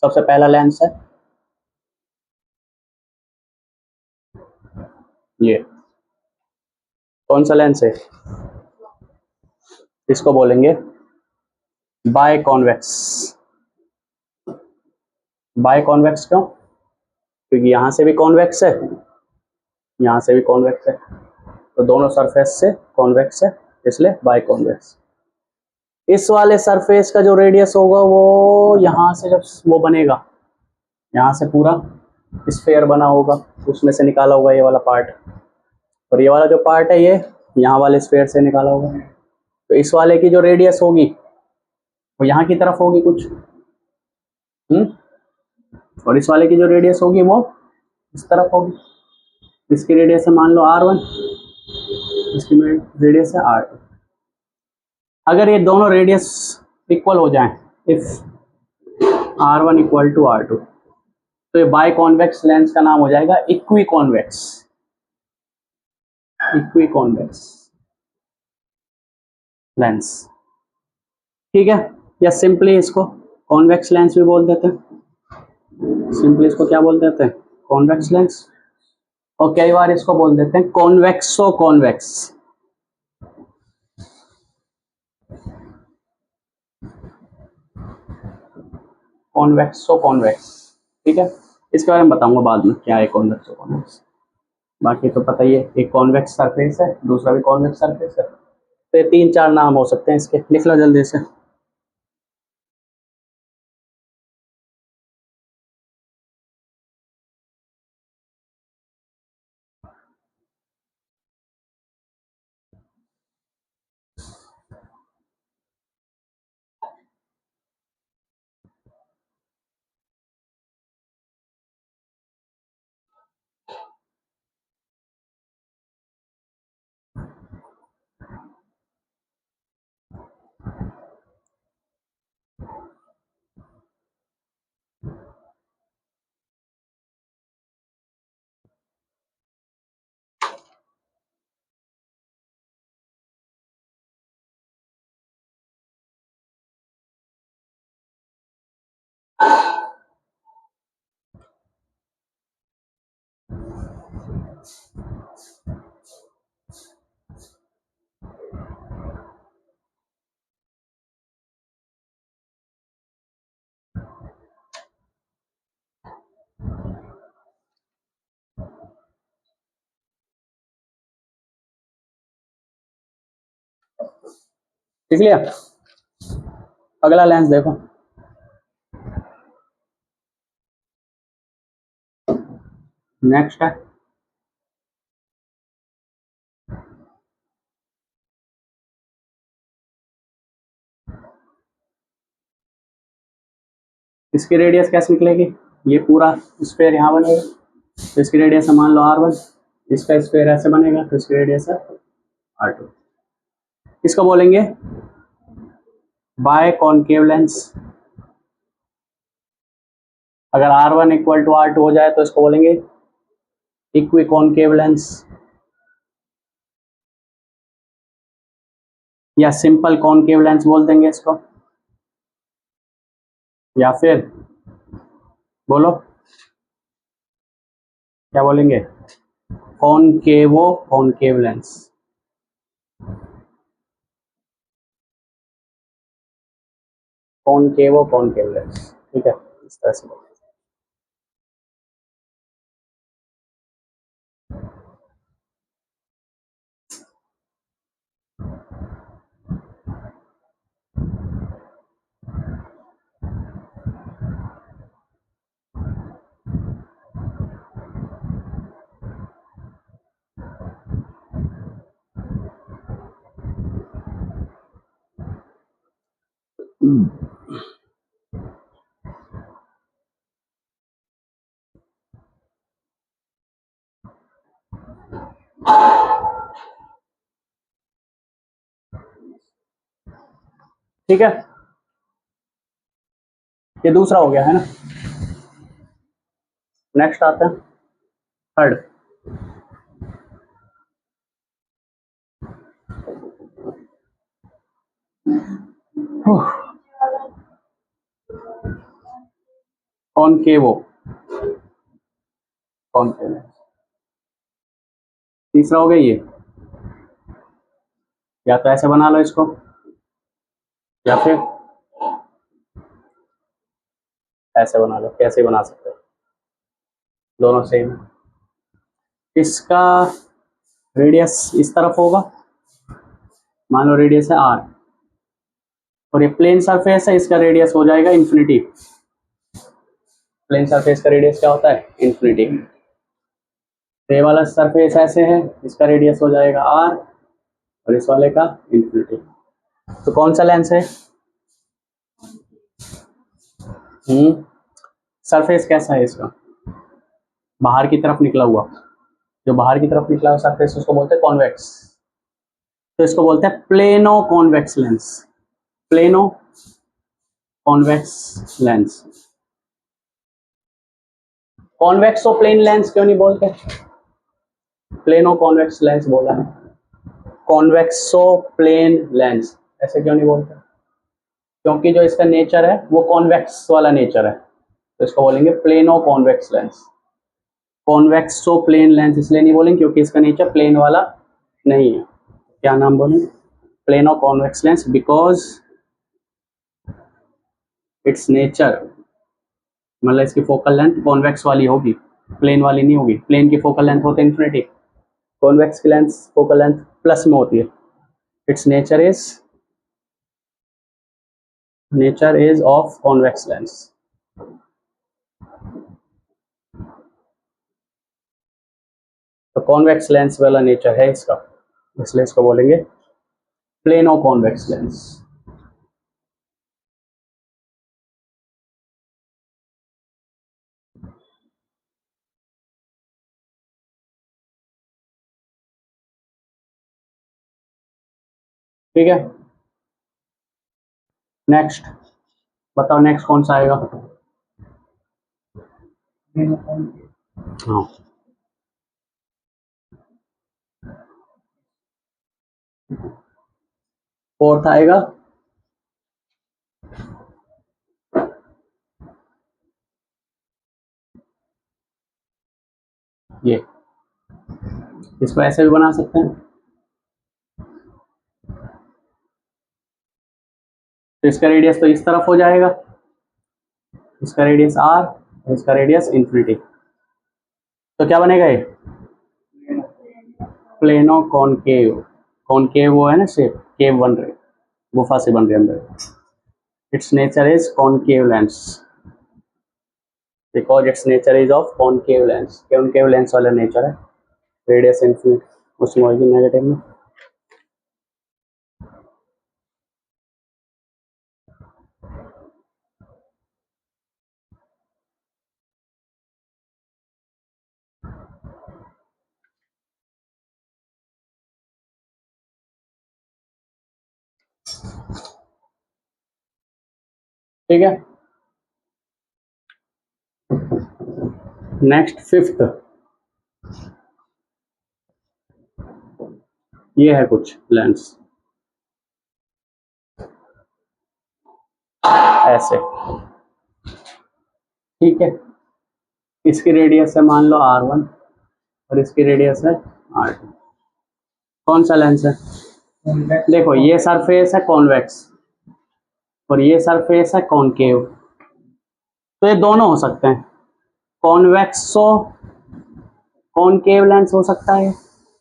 सबसे पहला लेंस है ये, कौन सा लेंस है, इसको बोलेंगे बाय कॉन्वेक्स। बाय कॉन्वेक्स क्यों, क्योंकि यहां से भी कॉन्वेक्स है, यहां से भी कॉन्वेक्स है, तो दोनों सरफेस से कॉन्वेक्स है, इसलिए बाय कॉन्वेक्स। इस वाले सरफेस का जो रेडियस होगा वो यहाँ से जब वो बनेगा, यहाँ से पूरा स्फेयर बना होगा, उसमें से निकाला होगा ये वाला पार्ट, और ये वाला जो पार्ट है ये यहाँ वाले स्फेयर से निकाला होगा। तो इस वाले की जो रेडियस होगी वो यहाँ की तरफ होगी कुछ, और इस वाले की जो रेडियस होगी वो इस तरफ होगी। इसकी रेडियस है मान लो r1, इसकी रेडियस है r2। अगर ये दोनों रेडियस इक्वल हो जाएं, if r1 equal to r2, तो ये बाय कॉन्वेक्स लेंस का नाम हो जाएगा equi convex. Equi convex lens, ठीक है, या सिंपली इसको कॉन्वेक्स लेंस भी बोल देते हैं। सिंपली इसको क्या बोल देते हैं, कॉन्वेक्स लेंस, और कई बार इसको बोल देते हैं कॉन्वेक्सो कॉन्वेक्स। कॉन्वेक्सो कॉन्वेक्स, ठीक है, इसके बारे में बताऊंगा बाद में क्या है कॉन्वेक्सो कॉन्वेक्स। बाकी तो पता ही है, एक कॉन्वेक्स सरफेस है, दूसरा भी कॉन्वेक्स सरफेस है, तो ये 3-4 नाम हो सकते हैं इसके, लिख लो जल्दी से। लिख लिया, अगला लेंस देखो, नेक्स्ट है इसकी रेडियस कैसे निकलेगी, ये पूरा स्फेयर यहाँ बनेगा, तो इसकी रेडियस है मान लो r1, इसका स्फेयर ऐसे बनेगा, तो इसकी रेडियस है r2। इसको बोलेंगे बाय कॉनकेव लेंस। अगर r1 इक्वल टू r2 हो जाए तो इसको बोलेंगे इक्वी कॉनकेव लेंस, या सिंपल कॉनकेव लेंस बोल देंगे इसको, या फिर बोलो क्या बोलेंगे, कॉनकेवो कॉनकेव लेंस। कॉनकेवो कॉनकेव लेंस, ठीक है, इस तरह से बोलेंगे। ठीक है, ये दूसरा हो गया है ना। नेक्स्ट आता है थर्ड। कॉनकेवो, कॉनकेव। तीसरा हो गया ये, या तो ऐसे बना लो इसको या फिर ऐसे बना लो, कैसे बना सकते हो, दोनों सेम। इसका रेडियस इस तरफ होगा, मान लो रेडियस है r, और ये प्लेन सरफेस है, इसका रेडियस हो जाएगा इन्फिनिटी। प्लेन सरफेस का रेडियस क्या होता है? इन्फिनिटी। तो ये वाला सरफेस ऐसे है, इसका रेडियस हो जाएगा r, और इस वाले का इन्फिनिटी। तो कौन सा लेंस है? सरफेस कैसा है इसका? बाहर की तरफ निकला हुआ, जो बाहर की तरफ निकला हुआ सरफेस उसको बोलते हैं कॉन्वेक्स। तो इसको बोलते हैं plano convex lens, plano convex lens. Convexo plane lens क्यों नहीं बोलते? प्लेनो कॉन्वेक्स लेंस बोला है, कॉन्वेक्सो प्लेन लेंस ऐसे क्यों नहीं बोलते? क्योंकि जो इसका नेचर है वो कॉन्वेक्स वाला नेचर है, तो इसको बोलेंगे plano convex lens. Convexo plane lens इसलिए नहीं बोलेंगे क्योंकि इसका नेचर प्लेन वाला नहीं है। क्या नाम बोलेंगे? Plano convex lens, because it's nature, मतलब इसकी फोकल लेंथ कॉन्वेक्स वाली होगी, प्लेन वाली नहीं होगी। प्लेन की फोकल लेंथ होती है इन्फिनिटी, कॉन्वेक्स की लेंथ फोकल लेंथ प्लस में होती है। It's nature is of convex lens. तो कॉन्वेक्स लेंस वाला नेचर है इसका, इसलिए इसको बोलेंगे प्लेनो कॉन्वेक्स लेंस। ठीक है, नेक्स्ट बताओ, नेक्स्ट कौन सा आएगा? हाँ, फोर्थ आएगा ये, इसको ऐसे भी बना सकते हैं। तो इसका रेडियस तो इस तरफ हो जाएगा, इसका रेडियस r, इसका रेडियस इन्फिनिटी। तो क्या बनेगा ये? Plano concave. कॉनकेव वो है ना शेप, केव बन रही, गुफा से बन रही अंदर। It's nature is concave lens, because it's nature is of concave lens. Concave lens वाला नेचर है, रेडियस इन्फिनिटी उसमें होगी नेगेटिव में। ठीक है, नेक्स्ट फिफ्थ, ये है कुछ लेंस ऐसे, ठीक है। इसकी रेडियस है मान लो r1 और इसकी रेडियस है r2। कौन सा लेंस है? देखो ये सरफेस है कॉन्वेक्स और ये सरफेस है कॉनकेव, तो ये दोनों हो सकते हैं। कॉन्वेक्सो कॉनकेव लेंस हो सकता है,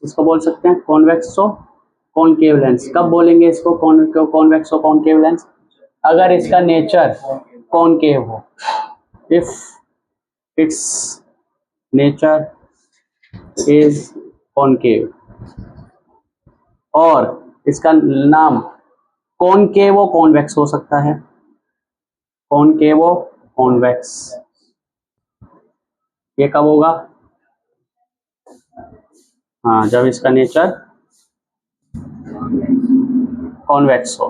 इसको बोल सकते हैं कॉन्वेक्सो कॉनकेव लेंस। कब बोलेंगे इसको कॉन्वेक्सो कॉनकेव लेंस? अगर इसका नेचर कॉनकेव हो, if it's nature is concave, और इसका नाम कॉनकेवो कॉन्वेक्स हो सकता है, कॉनकेवो कॉन्वेक्स। ये कब होगा? हाँ, जब इसका नेचर कॉन्वेक्स हो,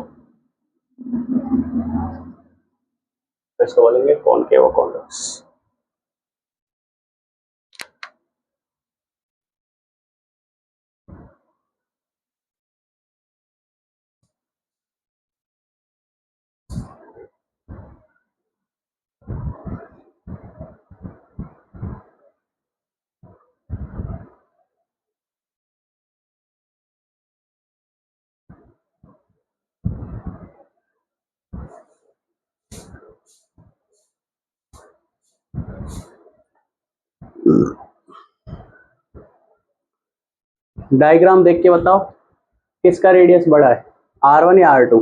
तो इसको बोलेंगे कॉनकेवो कॉन्वेक्स। डायग्राम देख के बताओ किसका रेडियस बड़ा है, R1 या R2?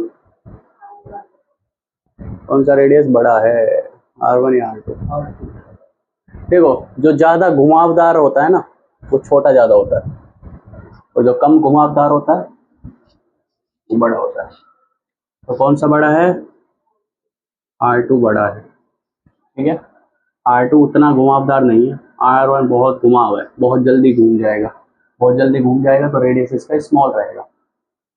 कौन सा रेडियस बड़ा है, R1 या R2? देखो जो ज्यादा घुमावदार होता है ना वो छोटा ज्यादा होता है, और जो कम घुमावदार होता है वो बड़ा होता है। तो कौन सा बड़ा है, R2 बड़ा है, ठीक है। R2 उतना घुमावदार नहीं है, R1 बहुत घुमाव है, बहुत जल्दी घूम जाएगा, बहुत जल्दी घूम जाएगा तो रेडियस इसका स्मॉल रहेगा,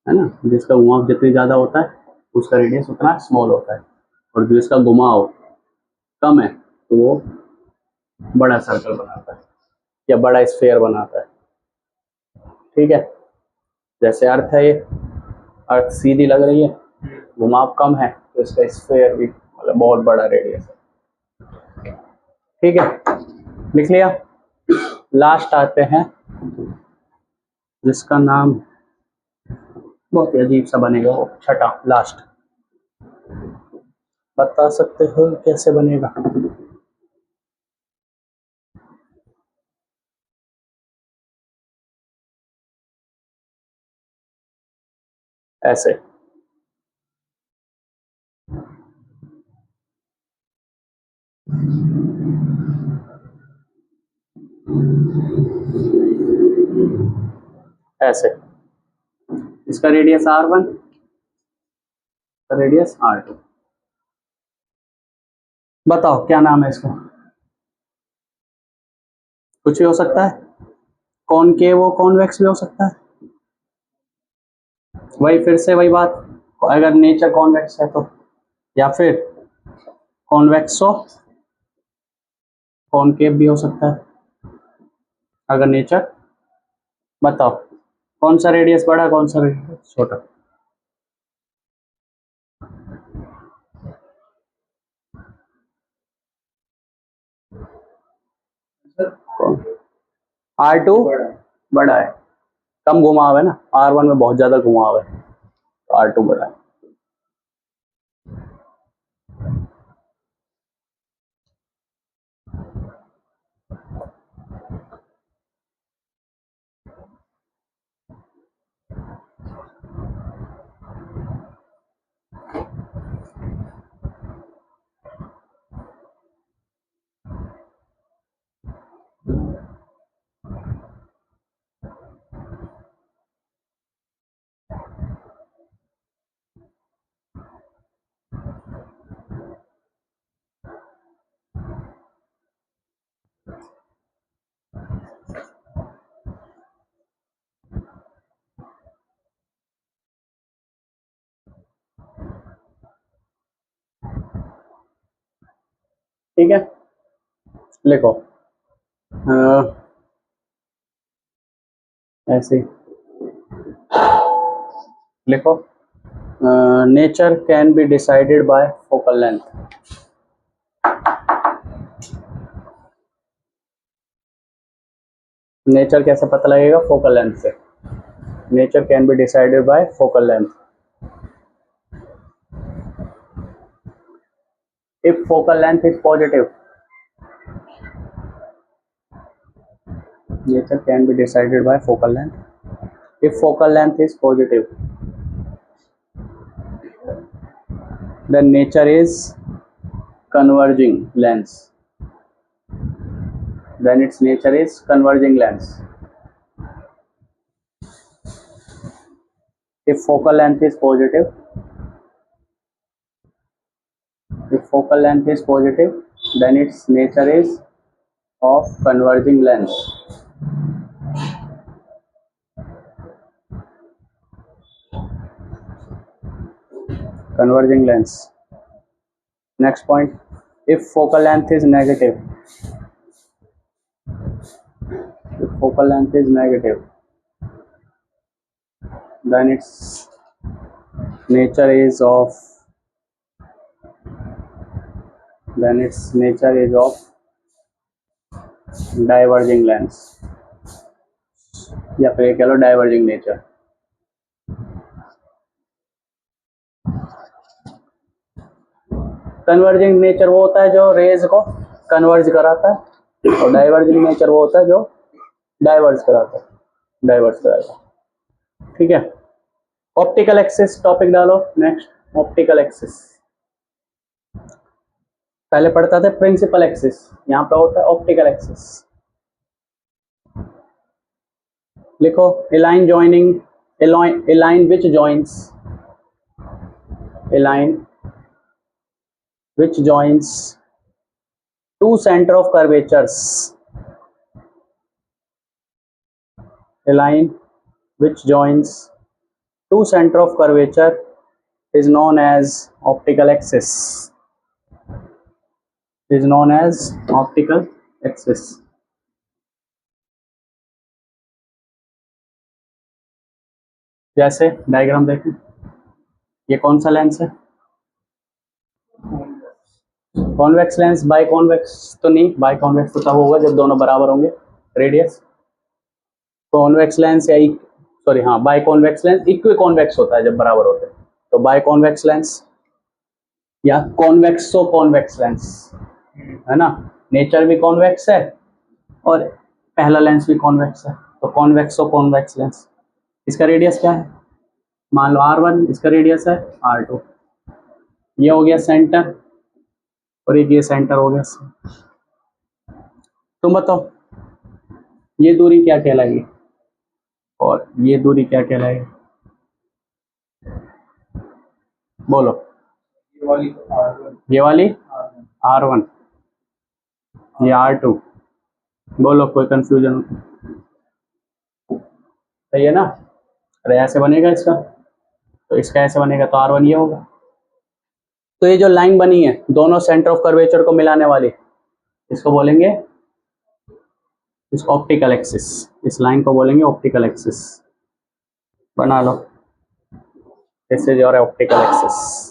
है ना। जिसका घुमाव जितनी ज़्यादा होता है उसका रेडियस उतना स्मॉल होता है, और जिसका घुमाव कम है तो वो बड़ा सर्कल बनाता है या बड़ा स्फीयर बनाता है, ठीक है। जैसे अर्थ है, ये अर्थ सीधी लग रही है, घुमाव कम है तो इसका स्फीयर भी मतलब बहुत बड़ा रेडियस है, ठीक है। लिख लिया। लास्ट आते हैं जिसका नाम बहुत ही अजीब सा बनेगा, वो छठा लास्ट, बता सकते हो कैसे बनेगा? ऐसे, ऐसे। इसका रेडियस R1, रेडियस R2। बताओ क्या नाम है इसका? कुछ भी हो सकता है, कॉनकेव वो कॉन्वेक्स भी हो सकता है, वही फिर से वही बात, अगर नेचर कॉन्वेक्स है तो, या फिर कॉन्वेक्सो कॉनकेव भी हो सकता है अगर नेचर। बताओ कौन सा रेडियस बड़ा, कौन सा रेडियस छोटा? R2 बड़ा है, कम घुमाव है ना, R1 में बहुत ज्यादा घुमाव है, तो R2 बड़ा है। ठीक है, लिखो ऐसे लिखो, nature can be decided by focal length. Nature कैसे पता लगेगा? फोकल लेंथ से। Nature can be decided by focal length. If focal length is positive, nature can be decided by focal length. If focal length is positive, then nature is converging lens. Then its nature is converging lens. If focal length is positive, then its nature is of converging lens. Converging lens. Next point, if focal length is negative, then its nature is of diverging lens, या फिर कह लो diverging nature. Converging nature वो होता है जो raise को converge कराता है, और डाइवर्जिंग नेचर वो होता है जो डाइवर्स कराता है, डाइवर्स कराता है। ठीक है, ऑप्टिकल एक्सिस टॉपिक डालो नेक्स्ट। ऑप्टिकल एक्सिस पहले पढ़ता था प्रिंसिपल एक्सिस, यहाँ पे होता है ऑप्टिकल एक्सिस। लिखो a line joining, a line which joints, a line which joints two centre of curvatures, a line which joins two center of curvature is known as optical axis, is known as optical axis। जैसे diagram देखें, ये कौन सा lens है, convex lens, by convex तो नहीं, by convex तो तब होगा जब दोनों बराबर होंगे रेडियस। कॉन्वेक्स लेंस या सॉरी हाँ, by convex lens equi convex होता है जब बराबर होते हैं, तो बाई कॉन्वेक्स लेंस या कॉन्वेक्सो कॉन्वेक्स लेंस है ना, नेचर भी कॉन्वेक्स है और पहला लेंस भी कॉन्वेक्स है, तो कॉन्वेक्सो कॉन्वेक्स लेंस। इसका रेडियस क्या है, मान लो R1, इसका रेडियस है R2, ये हो गया सेंटर और एक ये सेंटर हो गया। तुम बताओ ये दूरी क्या कहलाएगी और ये दूरी क्या कहलाएगी, बोलो। ये वाली R1, ये R2, बोलो कोई कंफ्यूजन सही है ना। अरे ऐसे बनेगा इसका, तो इसका ऐसे बनेगा, तो R1 ये होगा। तो ये जो लाइन बनी है दोनों सेंटर ऑफ कर्वेचर को मिलाने वाली, इसको बोलेंगे, इसको ऑप्टिकल एक्सिस, इस लाइन को बोलेंगे ऑप्टिकल एक्सिस। बना लो, this is your optical axis.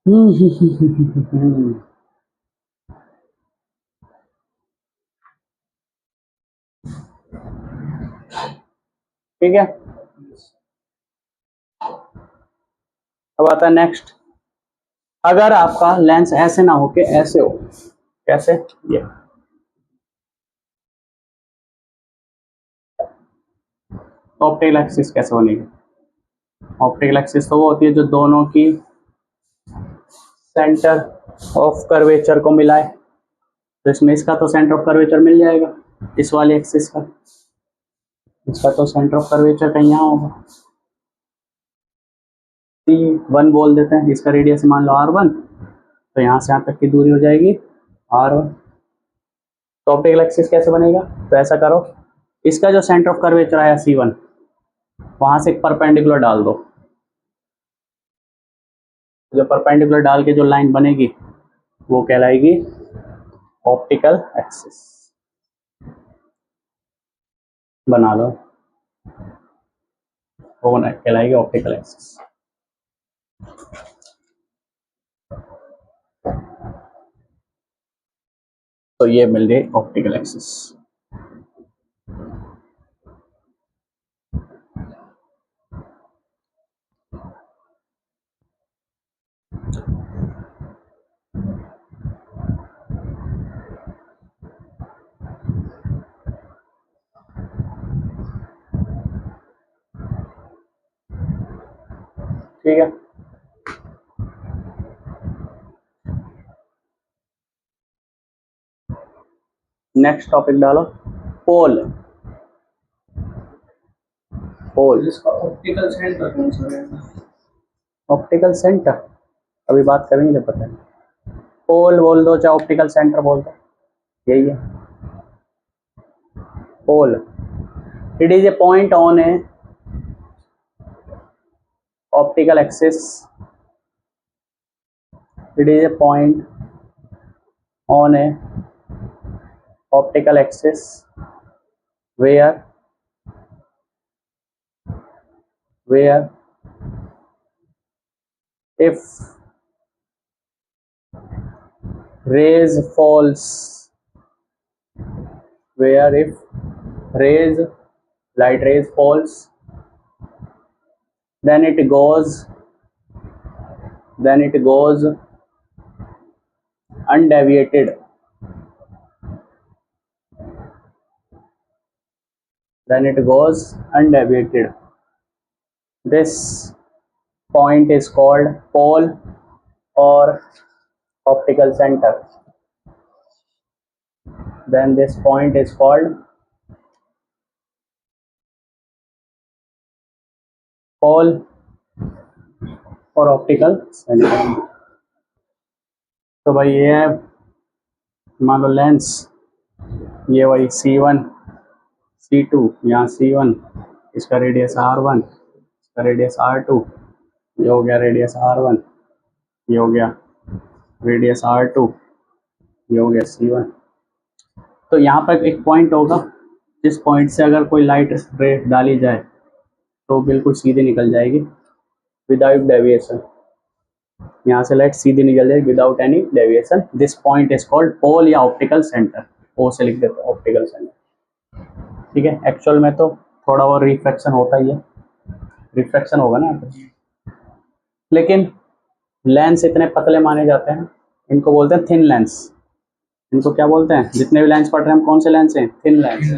ठीक है, अब आता है नेक्स्ट। अगर आपका लेंस ऐसे ना हो के ऐसे हो, कैसे, ये ऑप्टिकल एक्सिस कैसे बनेगी। ऑप्टिकल एक्सिस तो वो होती है जो दोनों की सेंटर ऑफ कर्वेचर को मिलाए, तो इसमें इसका तो सेंटर ऑफ कर्वेचर मिल जाएगा, इस वाली एक्सिस का, इसका तो सेंटर ऑफ कर्वेचर कहीं यहाँ होगा, C1 बोल देते हैं, इसका रेडियस मान लो R1, तो यहाँ से यहाँ तक की दूरी हो जाएगी R1। तो ऑप्टिकल एक्सिस कैसे बनेगा, तो ऐसा करो, इसका जो सेंटर ऑफ कर्वेचर आया C1, वहां से एक परपेंडिकुलर डाल दो, जो परपेंडिकुलर डाल के जो लाइन बनेगी वो कहलाएगी ऑप्टिकल एक्सिस। बना लो, वो कहलाएगी ऑप्टिकल एक्सिस। तो ये मिल गई ऑप्टिकल एक्सिस। ठीक है, नेक्स्ट टॉपिक डालो, पोल। पोल, इसका ऑप्टिकल सेंटर कौन सा है? ऑप्टिकल सेंटर अभी बात करेंगे जब पता नहीं, पोल बोल दो चाहे ऑप्टिकल सेंटर बोल दो, यही है pole. It is a point on a optical axis It is a point on a optical axis where if rays falls, where if rays, light rays falls, then it goes undeviated, This point is called pole or optical center. Then this point is called pole और optical centre. तो भाई ये है, मान लो lens, ये वही C1 C2, यहाँ C1, इसका रेडियस R1, इसका रेडियस R2, ये हो गया रेडियस R1, ये हो गया रेडियस R2, ये हो गया C1। तो यहाँ पर एक पॉइंट होगा, जिस पॉइंट से अगर कोई लाइट रे डाली जाए तो बिल्कुल सीधी निकल जाएगी विदाउट डेविएशन। यहाँ से लाइट सीधी निकल जाएगी without any deviation. This point is called pole या ऑप्टिकल सेंटर। ओ से लिख देते ऑप्टिकल सेंटर, ठीक है। एक्चुअल में तो थोड़ा और रिफ्रैक्शन होता ही है, रिफ्रैक्शन होगा ना, लेकिन लेंस इतने पतले माने जाते हैं, इनको बोलते हैं थिन लेंस। इनको क्या बोलते हैं? जितने भी लेंस पढ़ रहे हैं हम, कौन से लेंस हैं? Thin lens.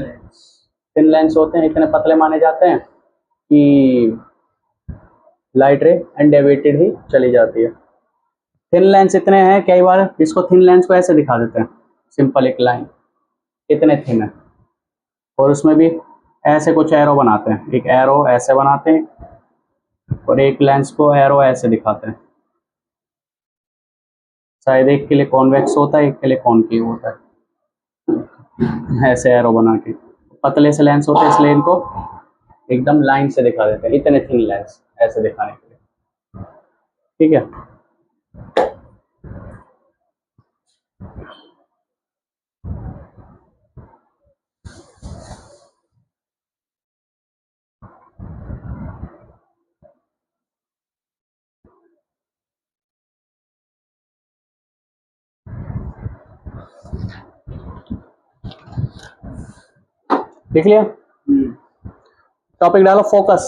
थिन लेंस होते हैं, इतने पतले माने जाते हैं कि लाइट रे अनडेविएटेड ही चली जाती है। थिन लेंस इतने हैं, कई बार इसको थिन लेंस को ऐसे दिखा देते हैं, सिंपल एक लाइन, इतने थिन है, और उसमें भी ऐसे कुछ एरो बनाते हैं, एक एरो ऐसे बनाते हैं और एक लेंस को एरो ऐसे दिखाते हैं। शायद एक के लिए कॉन्वेक्स होता है, एक के लिए कॉनकेव होता है, ऐसे एरो बना के। पतले से लेंस होते हैं, इसलिए इनको एकदम लाइन से दिखा देते हैं, इतने थिन लेंस ऐसे दिखाने के लिए, ठीक है। देख लिया? टॉपिक डालो focus.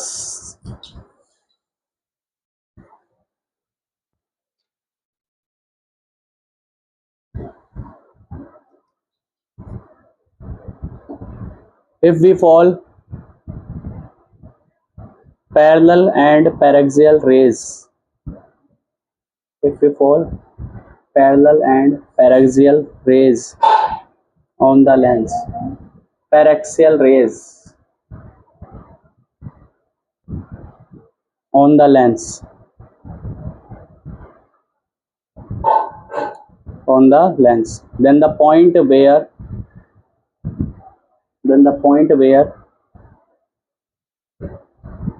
If we fall parallel and paraxial rays, if we fall parallel and paraxial rays on the lens, paraxial rays on the lens, then the point where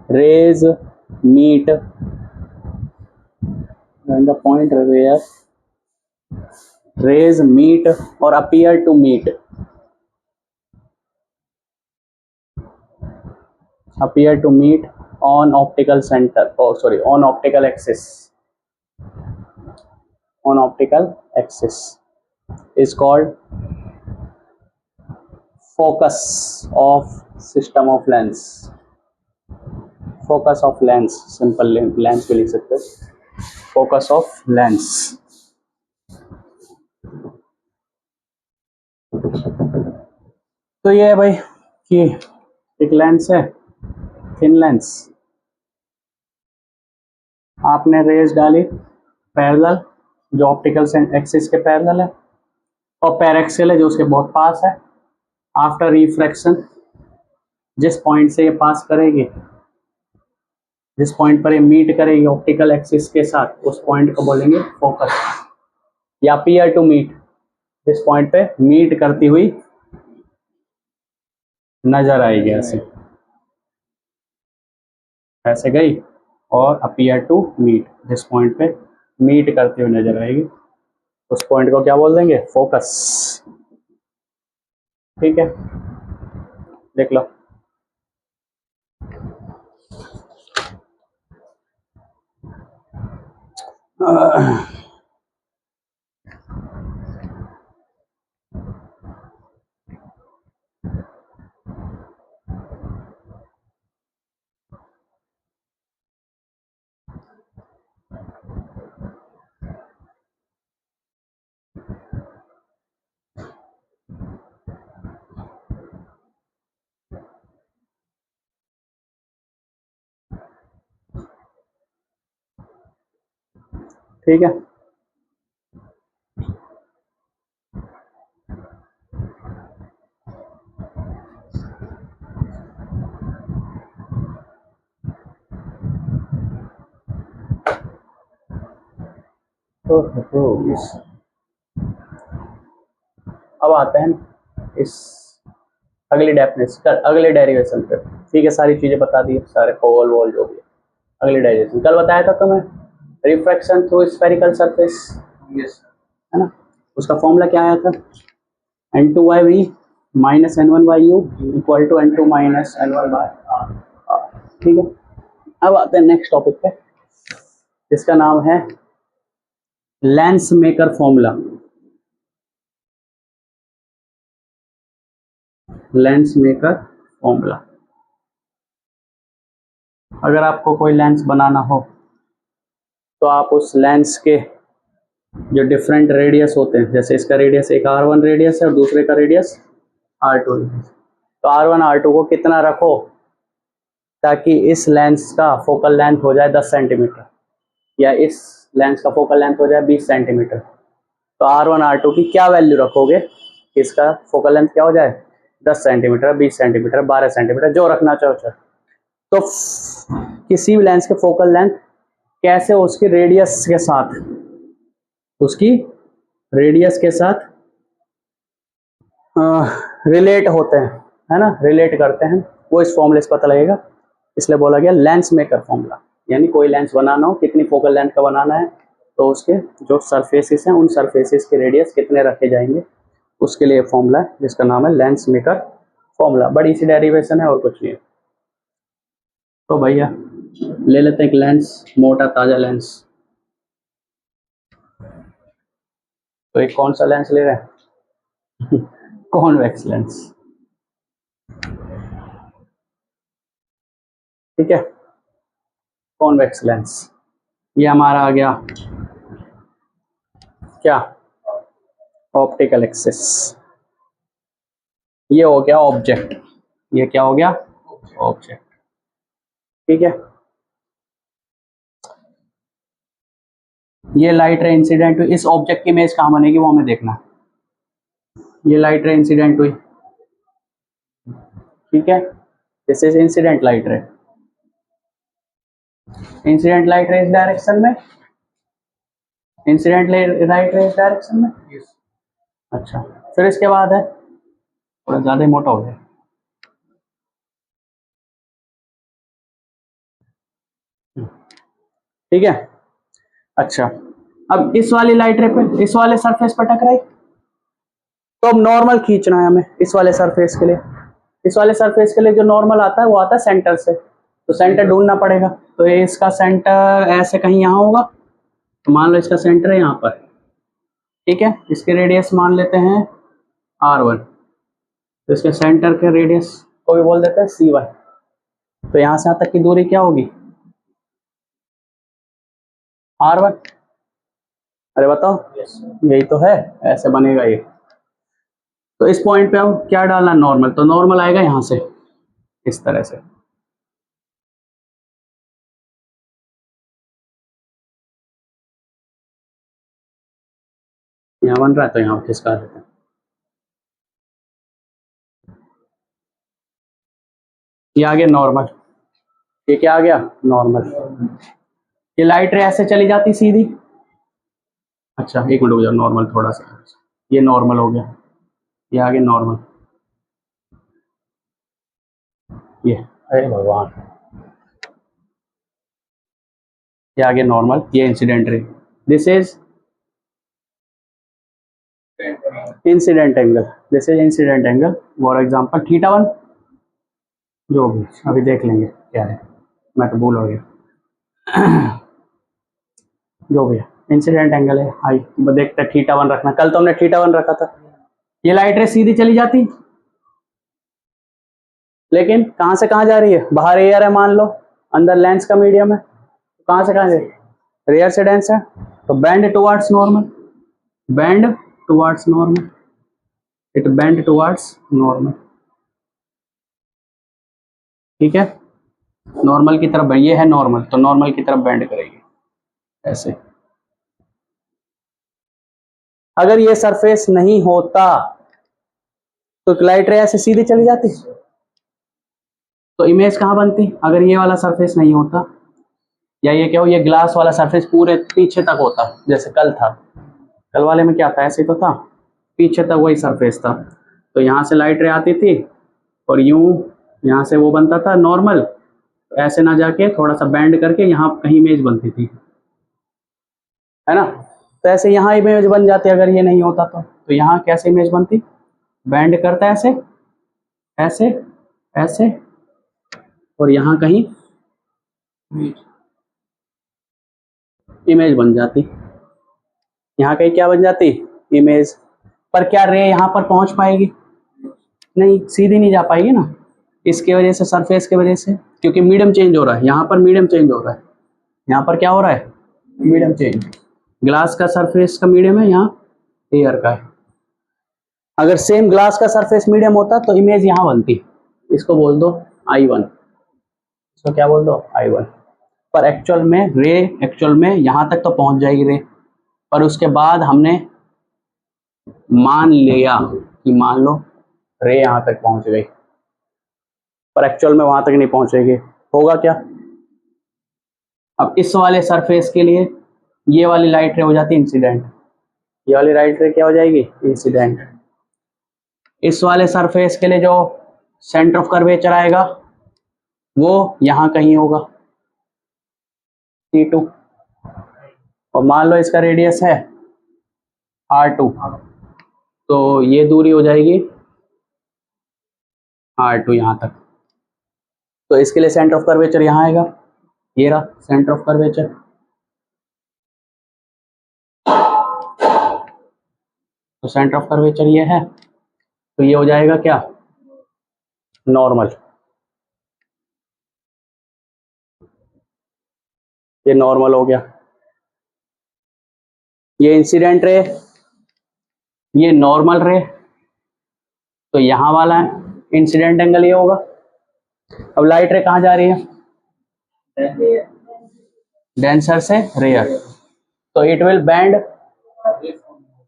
rays meet, or appear to meet on optical center, on optical axis, is called focus of system of lens। Focus of lens, simple lens भी लिख सकते हैं, focus of lens. तो ये है भाई कि एक लेंस है, थिन लेंस, आपने रेज डाली पैरेलल, जो ऑप्टिकल एक्सिस के पैरेलल है, और पैरेक्सियल है जो उसके बहुत पास है। आफ्टर रिफ्रैक्शन, जिस पॉइंट से ये पास करेगी, जिस पॉइंट पर ये मीट करेगी ऑप्टिकल एक्सिस के साथ, उस पॉइंट को बोलेंगे फोकस, या अपीयर टू मीट, जिस पॉइंट पे मीट करती हुई नजर आएगी, ऐसे गई, और अपीयर टू मीट, जिस पॉइंट पे मीट करती हुई नजर आएगी, उस पॉइंट को क्या बोल देंगे? फोकस। ठीक है, देख लो। ठीक है, अब आते हैं इस अगली डेफिनेशन, अगले डेरिवेशन पे। ठीक है, सारी चीजें बता दी, सारे कोल वोल जो भी है। अगली डेरिवेशन कल बताया था तुम्हें, refraction through spherical surface, Yes. है ना? उसका फॉर्मूला क्या आया था? N2/V minus N1/U equal to N2 minus N1/R। ठीक है, अब आते हैं नेक्स्ट टॉपिक पे, जिसका नाम है lens maker formula. Lens maker formula. अगर आपको कोई लेंस बनाना हो तो आप उस लेंस के जो डिफरेंट रेडियस होते हैं, जैसे इसका रेडियस एक R1 रेडियस है और दूसरे का रेडियस R2 रेडियस, तो R1 R2 को कितना रखो ताकि इस लेंस का फोकल लेंथ हो जाए 10 सेंटीमीटर, या इस लेंस का फोकल लेंथ हो जाए 20 सेंटीमीटर। तो R1 R2 की क्या वैल्यू रखोगे? इसका फोकल लेंथ क्या हो जाए? 10 सेंटीमीटर, 20 सेंटीमीटर, 12 सेंटीमीटर, जो रखना चाहो चाहे। तो किसी भी लेंस के फोकल लेंथ कैसे उसकी रेडियस के साथ, उसकी रेडियस के साथ रिलेट होते हैं, है ना, रिलेट करते हैं, वो इस फॉर्मूले से पता लगेगा। इसलिए बोला गया लेंस मेकर फॉर्मूला, यानी कोई लेंस बनाना हो, कितनी फोकल लेंथ का बनाना है, तो उसके जो सरफेसेस हैं उन सरफेसेस के रेडियस कितने रखे जाएंगे, उसके लिए फॉर्मूला है जिसका नाम है लेंस मेकर फॉर्मूला। बड़ी सी डेरिवेशन है और कुछ नहीं है। तो भैया ले लेते हैं एक लेंस, मोटा ताजा लेंस। तो एक कौन सा लेंस ले रहे हैं? Convex lens. ठीक है, कॉन्वेक्स लेंस। ये हमारा आ गया क्या? Optical axis. ये हो गया ऑब्जेक्ट, ये क्या हो गया? ऑब्जेक्ट। ठीक है, ये लाइट रे इंसिडेंट हुई, इस ऑब्जेक्ट की इमेज कहाँ बनेगी वो हमें देखना है। ये लाइट रे इंसिडेंट हुई, ठीक है, दिस इज इंसिडेंट लाइट रे। इंसिडेंट लाइट रे इस डायरेक्शन में, इंसिडेंट लाइट रे इस डायरेक्शन में। Yes. अच्छा, फिर इसके बाद है, थोड़ा ज्यादा ही मोटा हो गया। ठीक है, अच्छा, अब इस वाली लाइट रे पे, इस वाले सरफेस पर टकराई, तो अब नॉर्मल खींचना है हमें इस वाले सरफेस के लिए। इस वाले सरफेस के लिए जो नॉर्मल आता है वो आता है सेंटर से, तो सेंटर ढूंढना पड़ेगा। तो ये इसका सेंटर ऐसे कहीं यहाँ होगा, तो मान लो इसका सेंटर है यहाँ पर। ठीक है, इसके रेडियस मान लेते हैं R1, तो इसके सेंटर के रेडियस को भी बोल देते हैं CY। तो यहाँ से यहाँ तक की दूरी क्या होगी? R1। अरे बताओ, Yes. यही तो है, ऐसे बनेगा ये। तो इस पॉइंट पे अब क्या डालना? नॉर्मल। तो नॉर्मल आएगा यहाँ से, इस तरह से। यहाँ बन रहा है तो यहाँ खिसका देते हैं। ये आ गया नॉर्मल, ये क्या आ गया? नॉर्मल। ये लाइट रे ऐसे चली जाती सीधी। अच्छा एक मिनट हो जाओ, नॉर्मल थोड़ा सा, ये नॉर्मल हो गया, ये आ गया नॉर्मल। ये, अरे भगवान, ये आ गया नॉर्मल, ये incident ray. This is incident angle, this is incident angle. For example θ1, जो भी अभी देख लेंगे क्या है, मैं तो भूल हो गया। जो भी है इंसिडेंट एंगल है, आई देखते हैं θ1 रखना। कल तो हमने θ1 रखा था। ये लाइट रे सीधी चली जाती, लेकिन कहां से कहां जा रही है? बाहर एयर है मान लो, अंदर लेंस का मीडियम है, कहां से कहां जा रही है? रेयर से डेंस है, तो bend towards normal, bend towards normal, it bend towards normal. ठीक है, नॉर्मल की तरफ, ये है नॉर्मल, तो नॉर्मल की तरफ बेंड करेगी ऐसे। अगर ये सरफेस नहीं होता तो लाइट रे ऐसे सीधी चली जाती, तो इमेज कहां बनती? अगर ये वाला सरफेस नहीं होता, या ये क्या हो, ये ग्लास वाला सरफेस पूरे पीछे तक होता, जैसे कल था, कल वाले में क्या था, ऐसे तो था, पीछे तक वही सरफेस था, तो यहाँ से लाइट रे आती थी और यूं यहाँ से वो बनता था नॉर्मल, तो ऐसे ना जाके थोड़ा सा बेंड करके यहाँ कहीं इमेज बनती थी, है ना। तो ऐसे यहाँ इमेज बन जाती अगर ये नहीं होता तो यहाँ कैसे इमेज बनती? बेंड करता है ऐसे ऐसे ऐसे, और यहाँ कहीं इमेज बन जाती, यहाँ कहीं क्या बन जाती? इमेज। पर क्या रे यहाँ पर पहुंच पाएगी? नहीं, सीधी नहीं जा पाएगी ना, इसके वजह से, सरफेस के वजह से, क्योंकि मीडियम चेंज हो रहा है, यहाँ पर मीडियम चेंज हो रहा है, यहाँ पर क्या हो रहा है? Medium change. ग्लास का सरफेस का मीडियम है, यहाँ एयर का है। अगर सेम ग्लास का सरफेस मीडियम होता तो इमेज यहाँ बनती, इसको बोल दो I1, इसको क्या बोल दो? I1। पर एक्चुअल में यहाँ तक तो पहुंच जाएगी रे, पर उसके बाद हमने मान लिया कि मान लो रे यहाँ तक पहुंच गई, पर एक्चुअल में वहां तक नहीं पहुंचेगी। होगा क्या? अब इस वाले सरफेस के लिए ये वाली लाइट रे हो जाती है इंसिडेंट, ये वाली लाइट रे क्या हो जाएगी? इंसिडेंट। इस वाले सरफेस के लिए जो सेंटर ऑफ कर्वेचर आएगा वो यहाँ कहीं होगा, C2, और मान लो इसका रेडियस है R2, तो ये दूरी हो जाएगी R2 यहाँ तक, तो इसके लिए सेंटर ऑफ कर्वेचर यहाँ आएगा, ये रहा सेंटर ऑफ कर्वेचर। तो सेंटर ऑफ कर्वेचर ये है, तो ये हो जाएगा क्या? नॉर्मल। ये नॉर्मल हो गया, ये इंसिडेंट रे, ये नॉर्मल रे, तो यहाँ वाला इंसिडेंट एंगल ये होगा। अब लाइट रे कहाँ जा रही है? डेंसर से रेयर, तो it will bend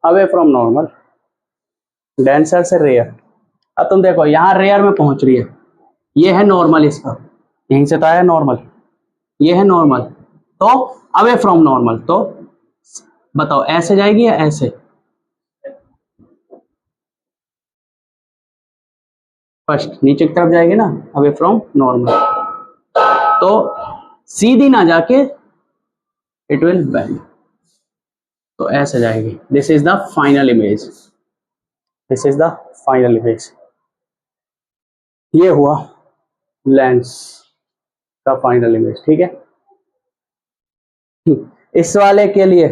away from normal, denser से रेयर। अब तुम देखो यहाँ रेयर में पहुंच रही है, ये है नॉर्मल, इसका यहीं से तो आया नॉर्मल, ये है नॉर्मल, तो अवे फ्रॉम नॉर्मल, तो बताओ ऐसे जाएगी या ऐसे? फर्स्ट नीचे की तरफ जाएगी ना, अवे फ्रॉम नॉर्मल, तो सीधी ना जाके इट विल बेंड, तो ऐसे जाएगी। This is the final image, this is the final image. ये हुआ लेंस का फाइनल इमेज, ठीक है। इस वाले के लिए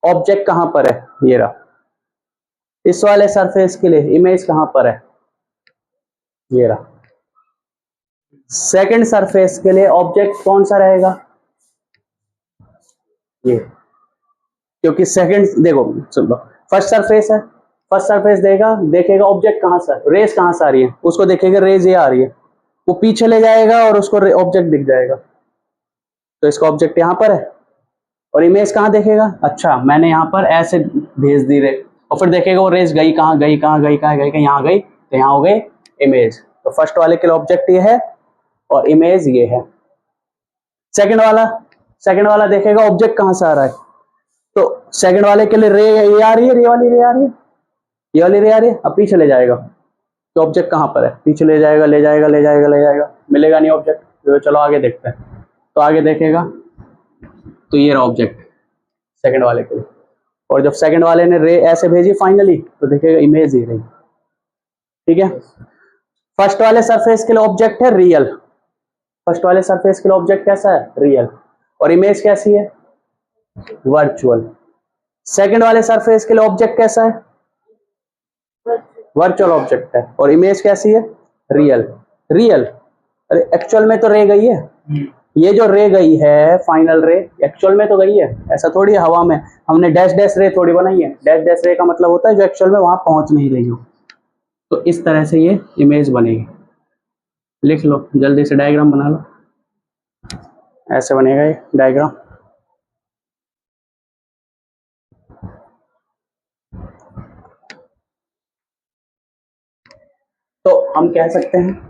ऑब्जेक्ट कहां पर है? ये रहा। इस वाले सरफेस के लिए इमेज कहां पर है? ये रहा। सेकंड सरफेस के लिए ऑब्जेक्ट कौन सा रहेगा? ये, क्योंकि सेकंड देखो सुनो, फर्स्ट सरफेस है, फर्स्ट सरफेस देखेगा ऑब्जेक्ट कहां से, रेज कहां से आ रही है, उसको देखेगा रेज ये आ रही है, वो पीछे ले जाएगा और उसको ऑब्जेक्ट दिख जाएगा, तो इसका ऑब्जेक्ट यहां पर है। और इमेज कहां देखेगा? अच्छा मैंने यहां पर ऐसे भेज दी रे, और फिर देखेगा वो रेज गई कहां, गई कहां, गई कहां, गई कहां, यहां गई, तो यहां हो गई इमेज। तो फर्स्ट वाले के लिए ऑब्जेक्ट ये है और इमेज ये है। सेकंड वाला देखेगा ऑब्जेक्ट कहां से आ रहा है, तो सेकंड वाले के लिए रे ये आ रही है, रे वाली रे आ रही है, ये वाली रे आ रही है, अब पीछे ले जाएगा, तो ऑब्जेक्ट कहां पर है? पीछे ले जाएगा, ले जाएगा, ले जाएगा, ले जाएगा, मिलेगा नहीं ऑब्जेक्ट, तो चलो आगे देखते हैं। तो आगे देखेगा तो ये रहा ऑब्जेक्ट, सेकंड वाले के लिए। और जब सेकंड वाले ने रे ऐसे भेजी फाइनली तो देखिएगा इमेज ही रही, ठीक है। फर्स्ट वाले सरफेस के लिए ऑब्जेक्ट है रियल, फर्स्ट वाले सरफेस के लिए ऑब्जेक्ट कैसा है, रियल, और इमेज कैसी है, वर्चुअल। सेकंड वाले सरफेस के लिए ऑब्जेक्ट कैसा है, वर्चुअल ऑब्जेक्ट है, और इमेज कैसी है, रियल। रियल, अरे एक्चुअल में तो रे गई है, ये जो रे गई है फाइनल रे एक्चुअल में तो गई है, ऐसा थोड़ी है हवा में हमने डैश डैश रे थोड़ी बनाई है। डैश डैश रे का मतलब होता है जो एक्चुअल में वहां पहुंच नहीं रही हो। तो इस तरह से ये इमेज बनेगी। लिख लो जल्दी से, डायग्राम बना लो, ऐसे बनेगा ये डायग्राम। तो हम कह सकते हैं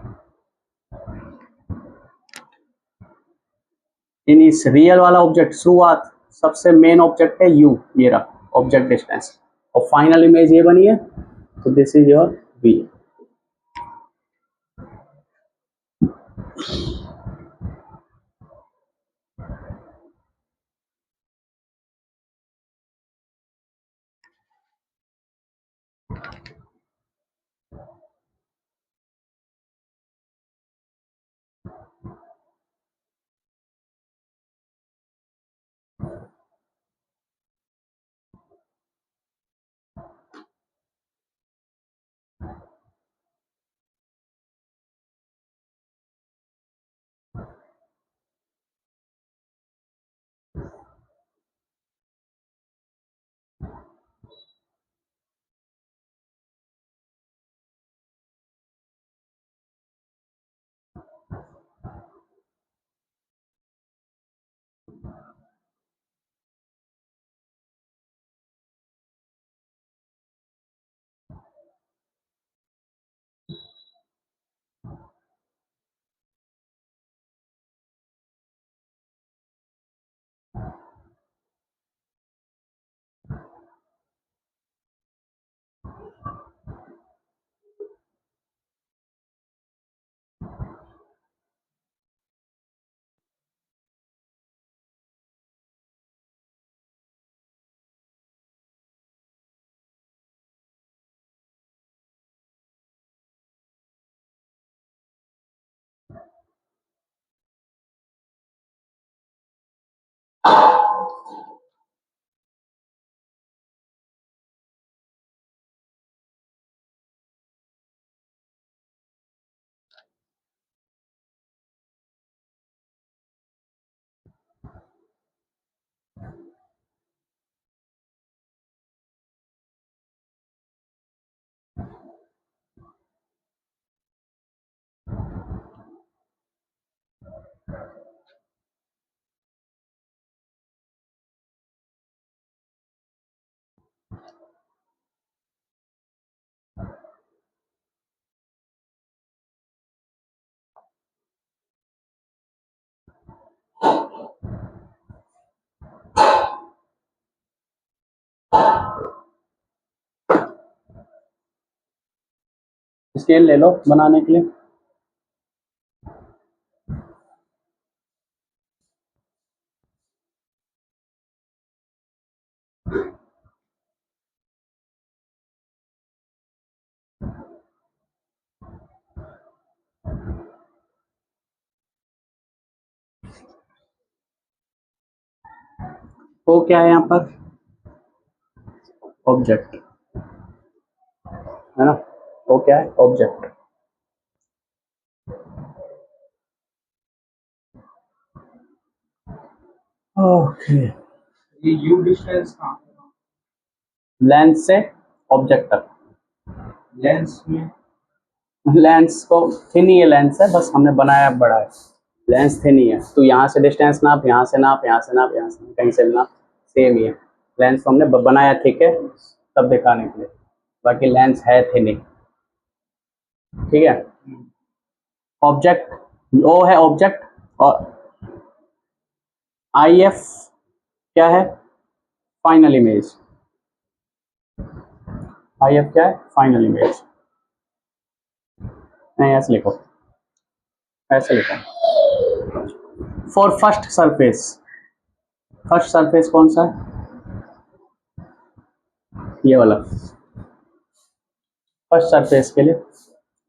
इन इस रियल वाला ऑब्जेक्ट शुरुआत सबसे मेन ऑब्जेक्ट है यू, ये रहा ऑब्जेक्ट डिस्टेंस, और फाइनल इमेज ये बनी है, तो this is your v. Scale ले लो बनाने के लिए। वो क्या है यहाँ पर, ऑब्जेक्ट है ना, वो क्या है, ऑब्जेक्ट। ओके, ये यू डिस्टेंस कहाँ है? लेंस से ऑब्जेक्ट तक, लेंस में लेंस को थिन ही है, लेंस है बस हमने बनाया बड़ा है, लेंस थिन ही है। तो यहाँ से डिस्टेंस नाप, यहाँ से नाप, यहाँ से नाप, यहाँ से कहीं से भी नाप, सेम ही है। लेंस को हमने बनाया ठीक है तब दिखाने के लिए, बाकी लेंस है थिन ही, ठीक है। ऑब्जेक्ट ओ है ऑब्जेक्ट, और आई एफ क्या है, फाइनल इमेज। आई एफ क्या है, फाइनल इमेज। नहीं ऐसे लिखो, ऐसे लिखो। For first surface, first surface कौन सा है, ये वाला फर्स्ट सरफेस के लिए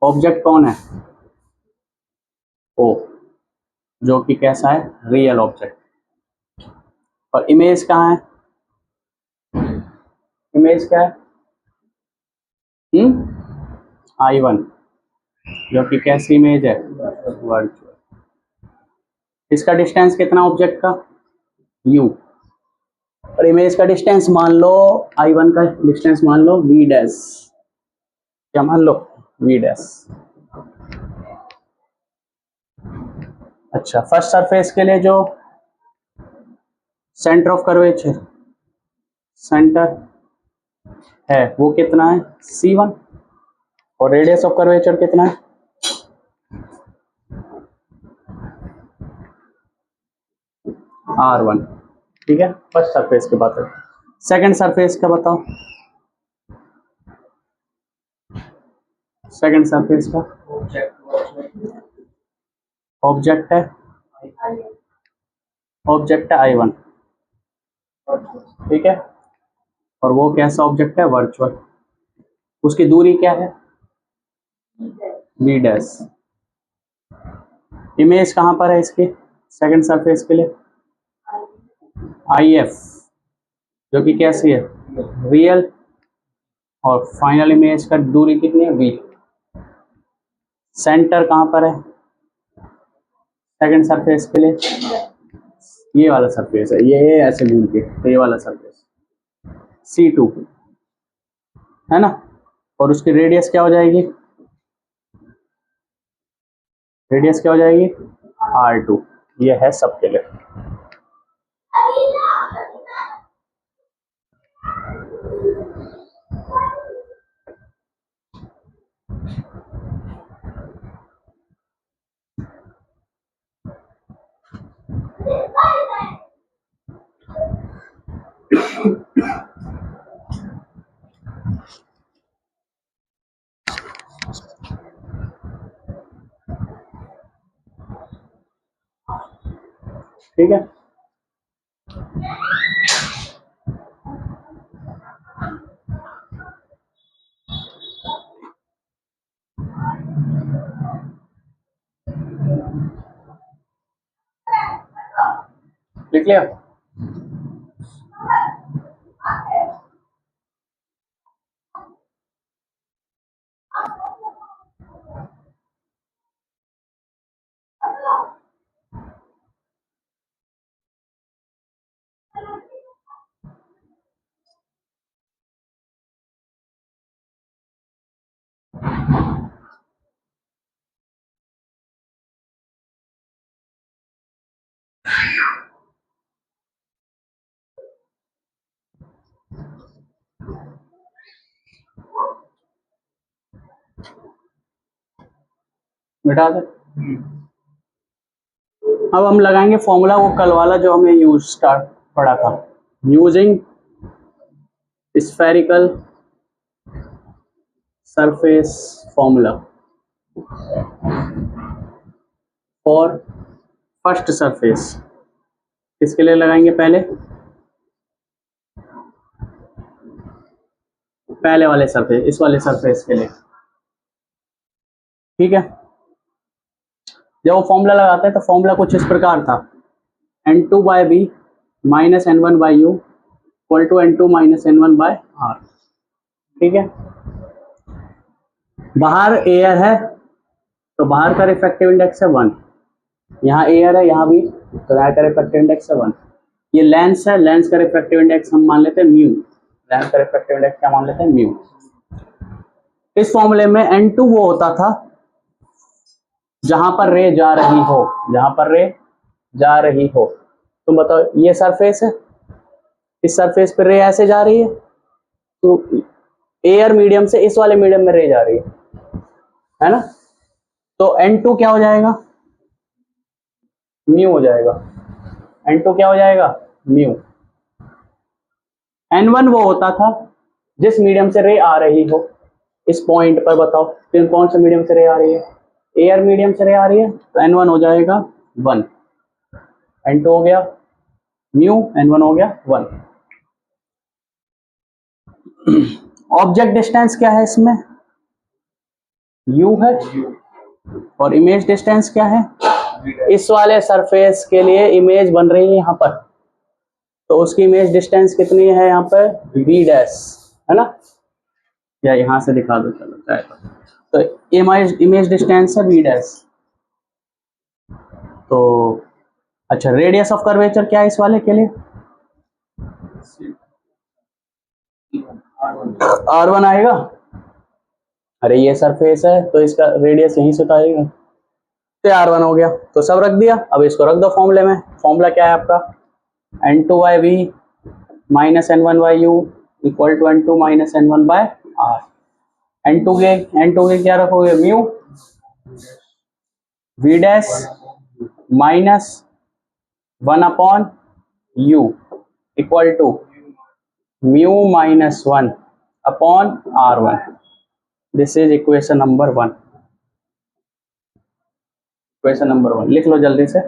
ऑब्जेक्ट कौन है? ओ, जो कि कैसा है? Real object. और इमेज कहाँ है? इमेज क्या है? I1, जो कि कैसी इमेज है? वर्चुअल। इसका डिस्टेंस कितना ऑब्जेक्ट का? u। और इमेज का डिस्टेंस मान लो, I1 का डिस्टेंस मान लो v डैश। क्या मान लो? v dash. अच्छा, फर्स्ट सरफेस के लिए जो सेंटर ऑफ कर्वेचर सेंटर है वो कितना है? C1। और रेडियस ऑफ कर्वेचर कितना है? R1। ठीक है, फर्स्ट सरफेस की बात है। सेकंड सरफेस का बताओ। सेकंड सरफेस का ऑब्जेक्ट है I1। ठीक है, और वो कैसा ऑब्जेक्ट है? वर्चुअल। उसकी दूरी क्या है? v dash. इमेज कहां पर है इसकी सेकंड सरफेस के लिए? IF, जो कि कैसी है? रियल। और फाइनल इमेज का दूरी कितनी है? v। सेंटर कहां पर है सेकंड सरफेस के लिए? ये वाला सरफेस है, ये ऐसे घूम के, तो ये वाला सरफेस C2 है ना। और उसकी रेडियस क्या हो जाएगी? रेडियस क्या हो जाएगी? R2। ये है सबके लिए। ठीक है, लिख लिया। मिटा दे। अब हम लगाएंगे फॉर्मूला, वो कल वाला जो हमें यूज स्टार्ट पढ़ा था। Using spherical surface formula for first surface. किसके लिए लगाएंगे? पहले वाले सरफेस, इस वाले सरफेस के लिए। ठीक है, जब वो फॉर्मूला लगाते हैं तो फॉर्मूला कुछ इस प्रकार था, N2/B minus N1/U equal to N2 minus N1/R। ठीक है, बाहर एयर है तो बाहर का रिफ्रैक्टिव इंडेक्स है 1, यहाँ एयर है यहाँ भी, तो यहाँ का रिफ्रैक्टिव इंडेक्स है 1। ये लेंस है, लेंस का रिफ्रैक्टिव इंडेक्स हम मान लेते हैं म्यू। लेंस का रिफ्रैक्टिव इंडेक्स क्या मान लेते हैं? म्यू। इस फॉर्मूले में N2 वो होता था जहां पर रे जा रही हो, जहां पर रे जा रही हो। तुम बताओ, ये सरफेस है, इस सरफेस पर रे ऐसे जा रही है, तो एयर मीडियम से इस वाले मीडियम में रे जा रही है ना। तो N2 क्या हो जाएगा? म्यू हो जाएगा। N2 क्या हो जाएगा? म्यू। N1 वो होता था जिस मीडियम से रे आ रही हो। इस पॉइंट पर बताओ फिर कौन से मीडियम से रे आ रही है? एयर मीडियम से रे आ रही है, तो N1 हो जाएगा 1, N2 हो गया म्यू, N1 हो गया 1। ऑब्जेक्ट डिस्टेंस क्या है इसमें, u है, और इमेज डिस्टेंस क्या है, इस वाले सरफेस के लिए इमेज बन रही है यहाँ पर, तो उसकी इमेज डिस्टेंस कितनी है यहाँ पर v डैश, है ना, या यहाँ से दिखा दो चलो चाहे तो इमेज डिस्टेंस है v डैश। तो अच्छा, रेडियस ऑफ कर्वेचर क्या है इस वाले के लिए, r1 आएगा। अरे ये सरफेस है तो इसका रेडियस यहीं से तो आएगा, तो r1 हो गया, तो सब रख दिया। अब इसको रख दो फॉर्मूले में, फॉर्मूला क्या है आपका, n2/v minus n1/u equal to n2 minus n1/r। n2 के क्या रखोगे, mu v dash minus 1/u equal to mu minus 1/r1। This is equation number 1। Equation number 1 लिख लो जल्दी से।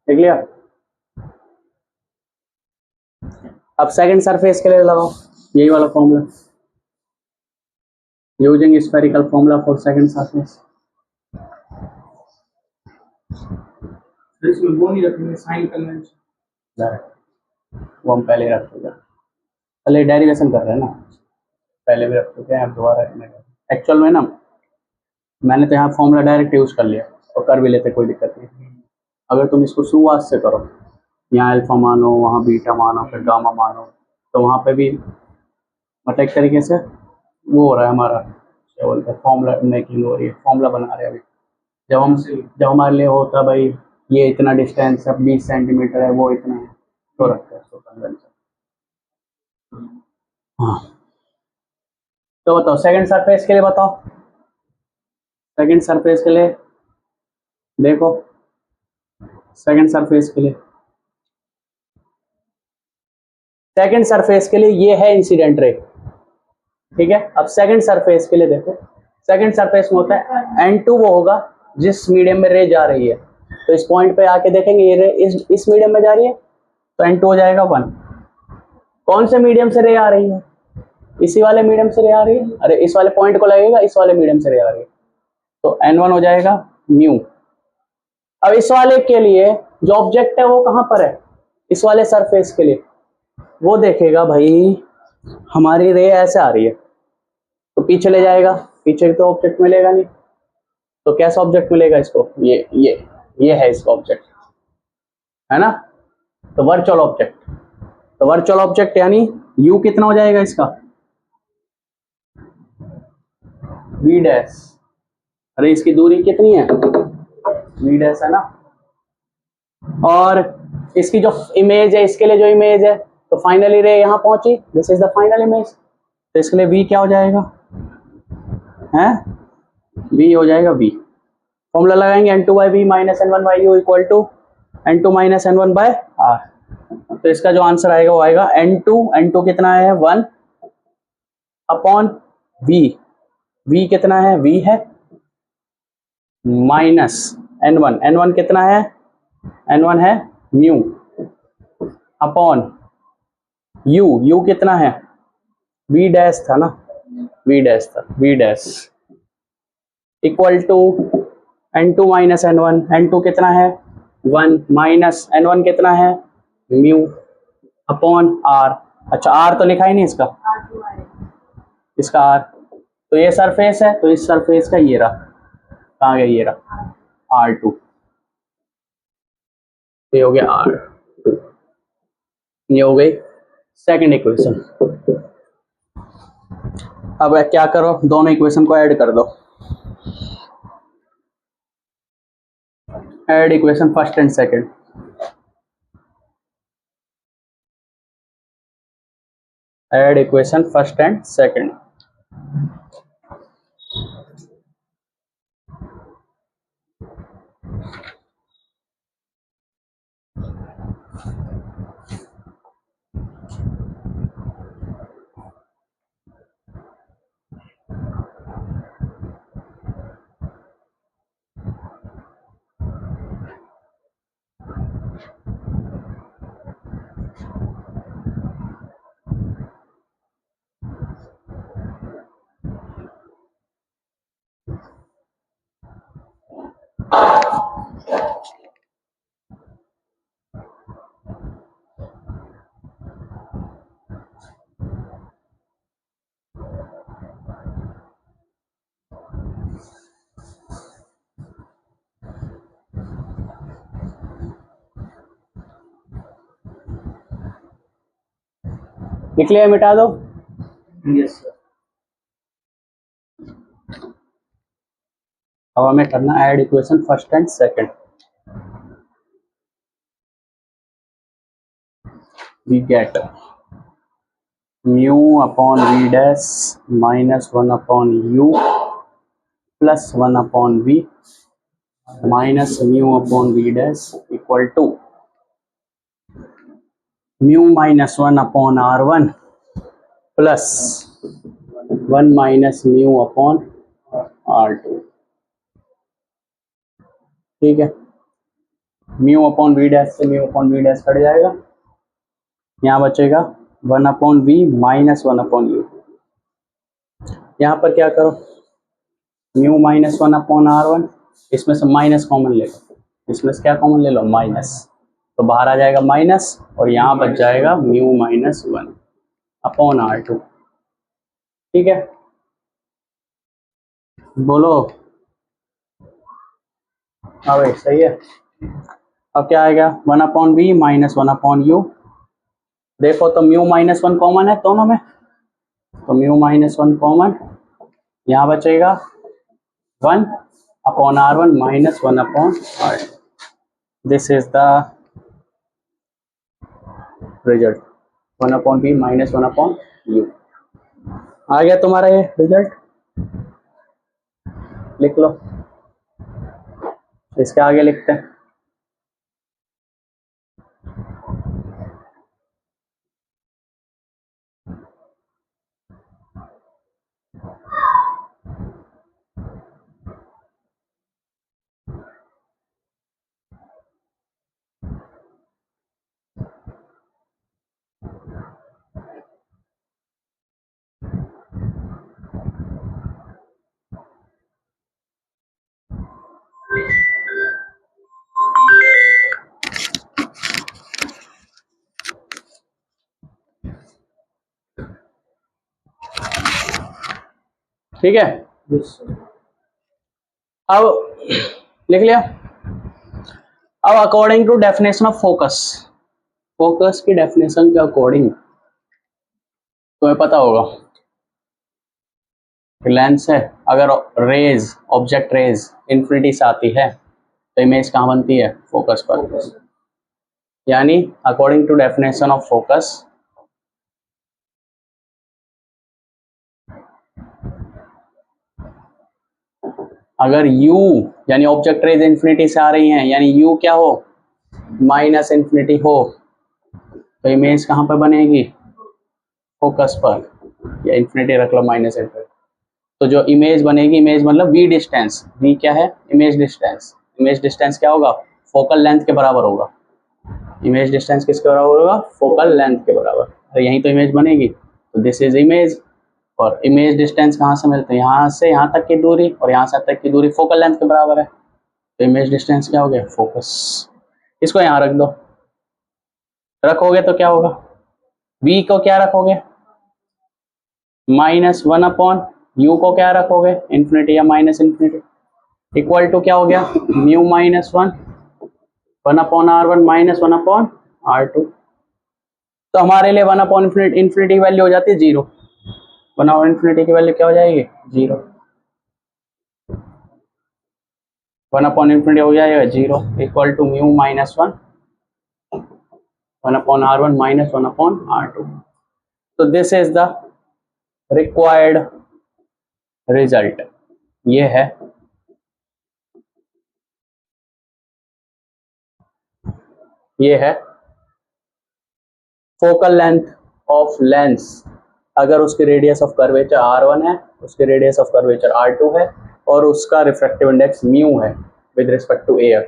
देख लिया। अब सेकंड सरफेस के लिए लगाओ यही वाला formula, using spherical formula for second surface. इसमें वो नहीं रखेंगे साइन कन्वेंशन, वो हम पहले रख चुके हैं, पहले डेरिवेशन कर रहे हैं ना, पहले भी रख चुके हैं, अब दोबारा एक्चुअल में ना मैंने तो यहाँ फॉर्मूला डायरेक्ट यूज कर लिया और कर भी लेते, कोई दिक्कत नहीं। अगर तुम इसको शुरुआत से करो, यहाँ अल्फा मानो, वहाँ बीटा मानो, फिर गामा मानो, तो वहाँ पे भी मतलब एक तरीके से वो हो रहा है हमारा, क्या बोलते हैं, फॉर्मूला मेकिंग हो रही है, फॉर्मूला बना रहे हैं अभी। जब हमारे लिए होता भाई ये इतना डिस्टेंस है, 20 सेंटीमीटर है, वो इतना है, तो रखते हैं उसको कन्वेंशन। हाँ, तो बताओ सेकंड सरफेस के लिए बताओ, सेकंड सरफेस के लिए देखो, सेकंड सरफेस के लिए, सेकंड सरफेस के लिए ये है इंसिडेंट रे, ठीक है। अब सेकंड सरफेस के लिए देखो, सेकंड सरफेस में होता है n2 वो होगा जिस मीडियम में रे जा रही है, तो इस पॉइंट पे आके देखेंगे ये रे इस मीडियम में जा रही है, तो n2 हो जाएगा 1। कौन से मीडियम से रे आ रही है, इसी वाले मीडियम से रे आ रही है, अरे इस वाले पॉइंट को लगेगा, इस वाले मीडियम से रे आ रही है, तो n1 हो जाएगा म्यू। अब इस वाले के लिए जो ऑब्जेक्ट है वो कहां पर है, इस वाले सरफेस के लिए वो देखेगा भाई हमारी रे ऐसे आ रही है, तो पीछे ले जाएगा, पीछे तो ऑब्जेक्ट मिलेगा नहीं, तो कैसा ऑब्जेक्ट मिलेगा इसको, ये है इसका ऑब्जेक्ट, है ना, तो वर्चुअल ऑब्जेक्ट। तो वर्चुअल ऑब्जेक्ट यानी u कितना हो जाएगा इसका, v डैश, अरे इसकी दूरी कितनी है, v डैश है ना, और इसकी जो इमेज है, इसके लिए जो इमेज है, तो फाइनली रे यहाँ पहुंची, this is the final image, तो इसके लिए v क्या हो जाएगा, है v हो जाएगा v। फॉर्मूला लगाएंगे n2/v minus n1/u equal to n2 minus n1/r। तो इसका जो आंसर आएगा वो आएगा n2 कितना है 1 अपॉन v, v कितना है, v है माइनस n1 कितना है, n1 है म्यू अपॉन u कितना है वी डैश था ना, वी डैश था, v dash equal to n2 minus n1, n2 कितना है 1 माइनस n1 कितना है म्यू अपॉन r। अच्छा r तो लिखा ही नहीं इसका, इसका r, तो ये सरफेस है, तो इस सरफेस का ये रहा, कहाँ गया ये रहा R2, ये हो गया R2, ये हो गई सेकंड इक्वेशन। अब क्या करो, दोनों इक्वेशन को ऐड कर दो, add equation first and second, add equation first and second. लिख लिया, मिटा दो। Yes sir. अब हमें करना add equation first and second. We get mu upon v dash minus 1 upon u plus 1 upon we minus mu upon v dash equal to mu minus 1 upon R1 plus 1 minus mu upon R2। ठीक है, mu upon v dash से mu upon v dash cut जाएगा, यहाँ बचेगा 1 upon we minus 1 upon u. यहाँ पर क्या करो, म्यू माइनस 1 अपॉन R1, इसमें से माइनस कॉमन ले लो, इसमें से क्या कॉमन ले लो माइनस, तो बाहर आ जाएगा माइनस और यहाँ बच जाएगा म्यू माइनस 1 अपॉन R2। ठीक है, बोलो। हाँ भाई सही है। अब क्या आएगा 1 upon we minus 1 upon u, देखो तो म्यू माइनस 1 कॉमन है दोनों में, तो म्यू माइनस 1 कॉमन, यहाँ बचेगा 1 upon R1 minus 1 upon R2। This is the result, 1 upon we minus 1 upon U. आ गया तुम्हारा ये रिजल्ट, लिख लो, इसके आगे लिखते हैं। ठीक है, यस सर। अब लिख लिया। अब according to definition of focus, focus की डेफिनेशन के अकॉर्डिंग तुम्हें पता होगा कि लेंस है, अगर रेज, ऑब्जेक्ट रेज इन्फिनिटी से आती है तो इमेज कहाँ बनती है फोकस पर। यानी according to definition of focus, अगर u यानी ऑब्जेक्ट रेज इन्फिनिटी से आ रही हैं, यानी u क्या हो माइनस इन्फिनिटी हो, तो इमेज कहाँ पर बनेगी फोकस पर, या इन्फिनिटी रख लो माइनस इन्फिनिटी, तो जो इमेज बनेगी, इमेज मतलब v डिस्टेंस, v क्या है इमेज डिस्टेंस, इमेज डिस्टेंस क्या होगा फोकल लेंथ के बराबर होगा, इमेज डिस्टेंस किसके बराबर होगा फोकल लेंथ के बराबर, तो यहीं तो इमेज बनेगी। तो दिस इज इमेज, और इमेज डिस्टेंस कहाँ से मिलते हैं, यहाँ से यहाँ तक की दूरी और यहाँ से तक की दूरी फोकल लेंथ के बराबर है, तो इमेज डिस्टेंस क्या हो गया, फोकस। इसको यहाँ रख दो, रखोगे तो क्या होगा, v को क्या रखोगे -1 यू को क्या रखोगे इन्फिनिटी या माइनस इन्फिनिटी, इक्वल टू क्या हो गया म्यू -1 1/r1 -1/r2। तो हमारे लिए 1/∞ की वैल्यू हो जाती है 0, 1/∞ की वैल्यू क्या हो जाएगी 0, 1/∞ हो जाएगा 0 equal to mu -1 1/r1 -1/r2। तो this is the required result, ये है फोकल लेंथ ऑफ लेंस। अगर उसकी रेडियस ऑफ कर्वेचर r1 है, उसकी रेडियस ऑफ कर्वेचर r2 है और उसका रिफ्रैक्टिव इंडेक्स म्यू है विद रिस्पेक्ट टू एयर,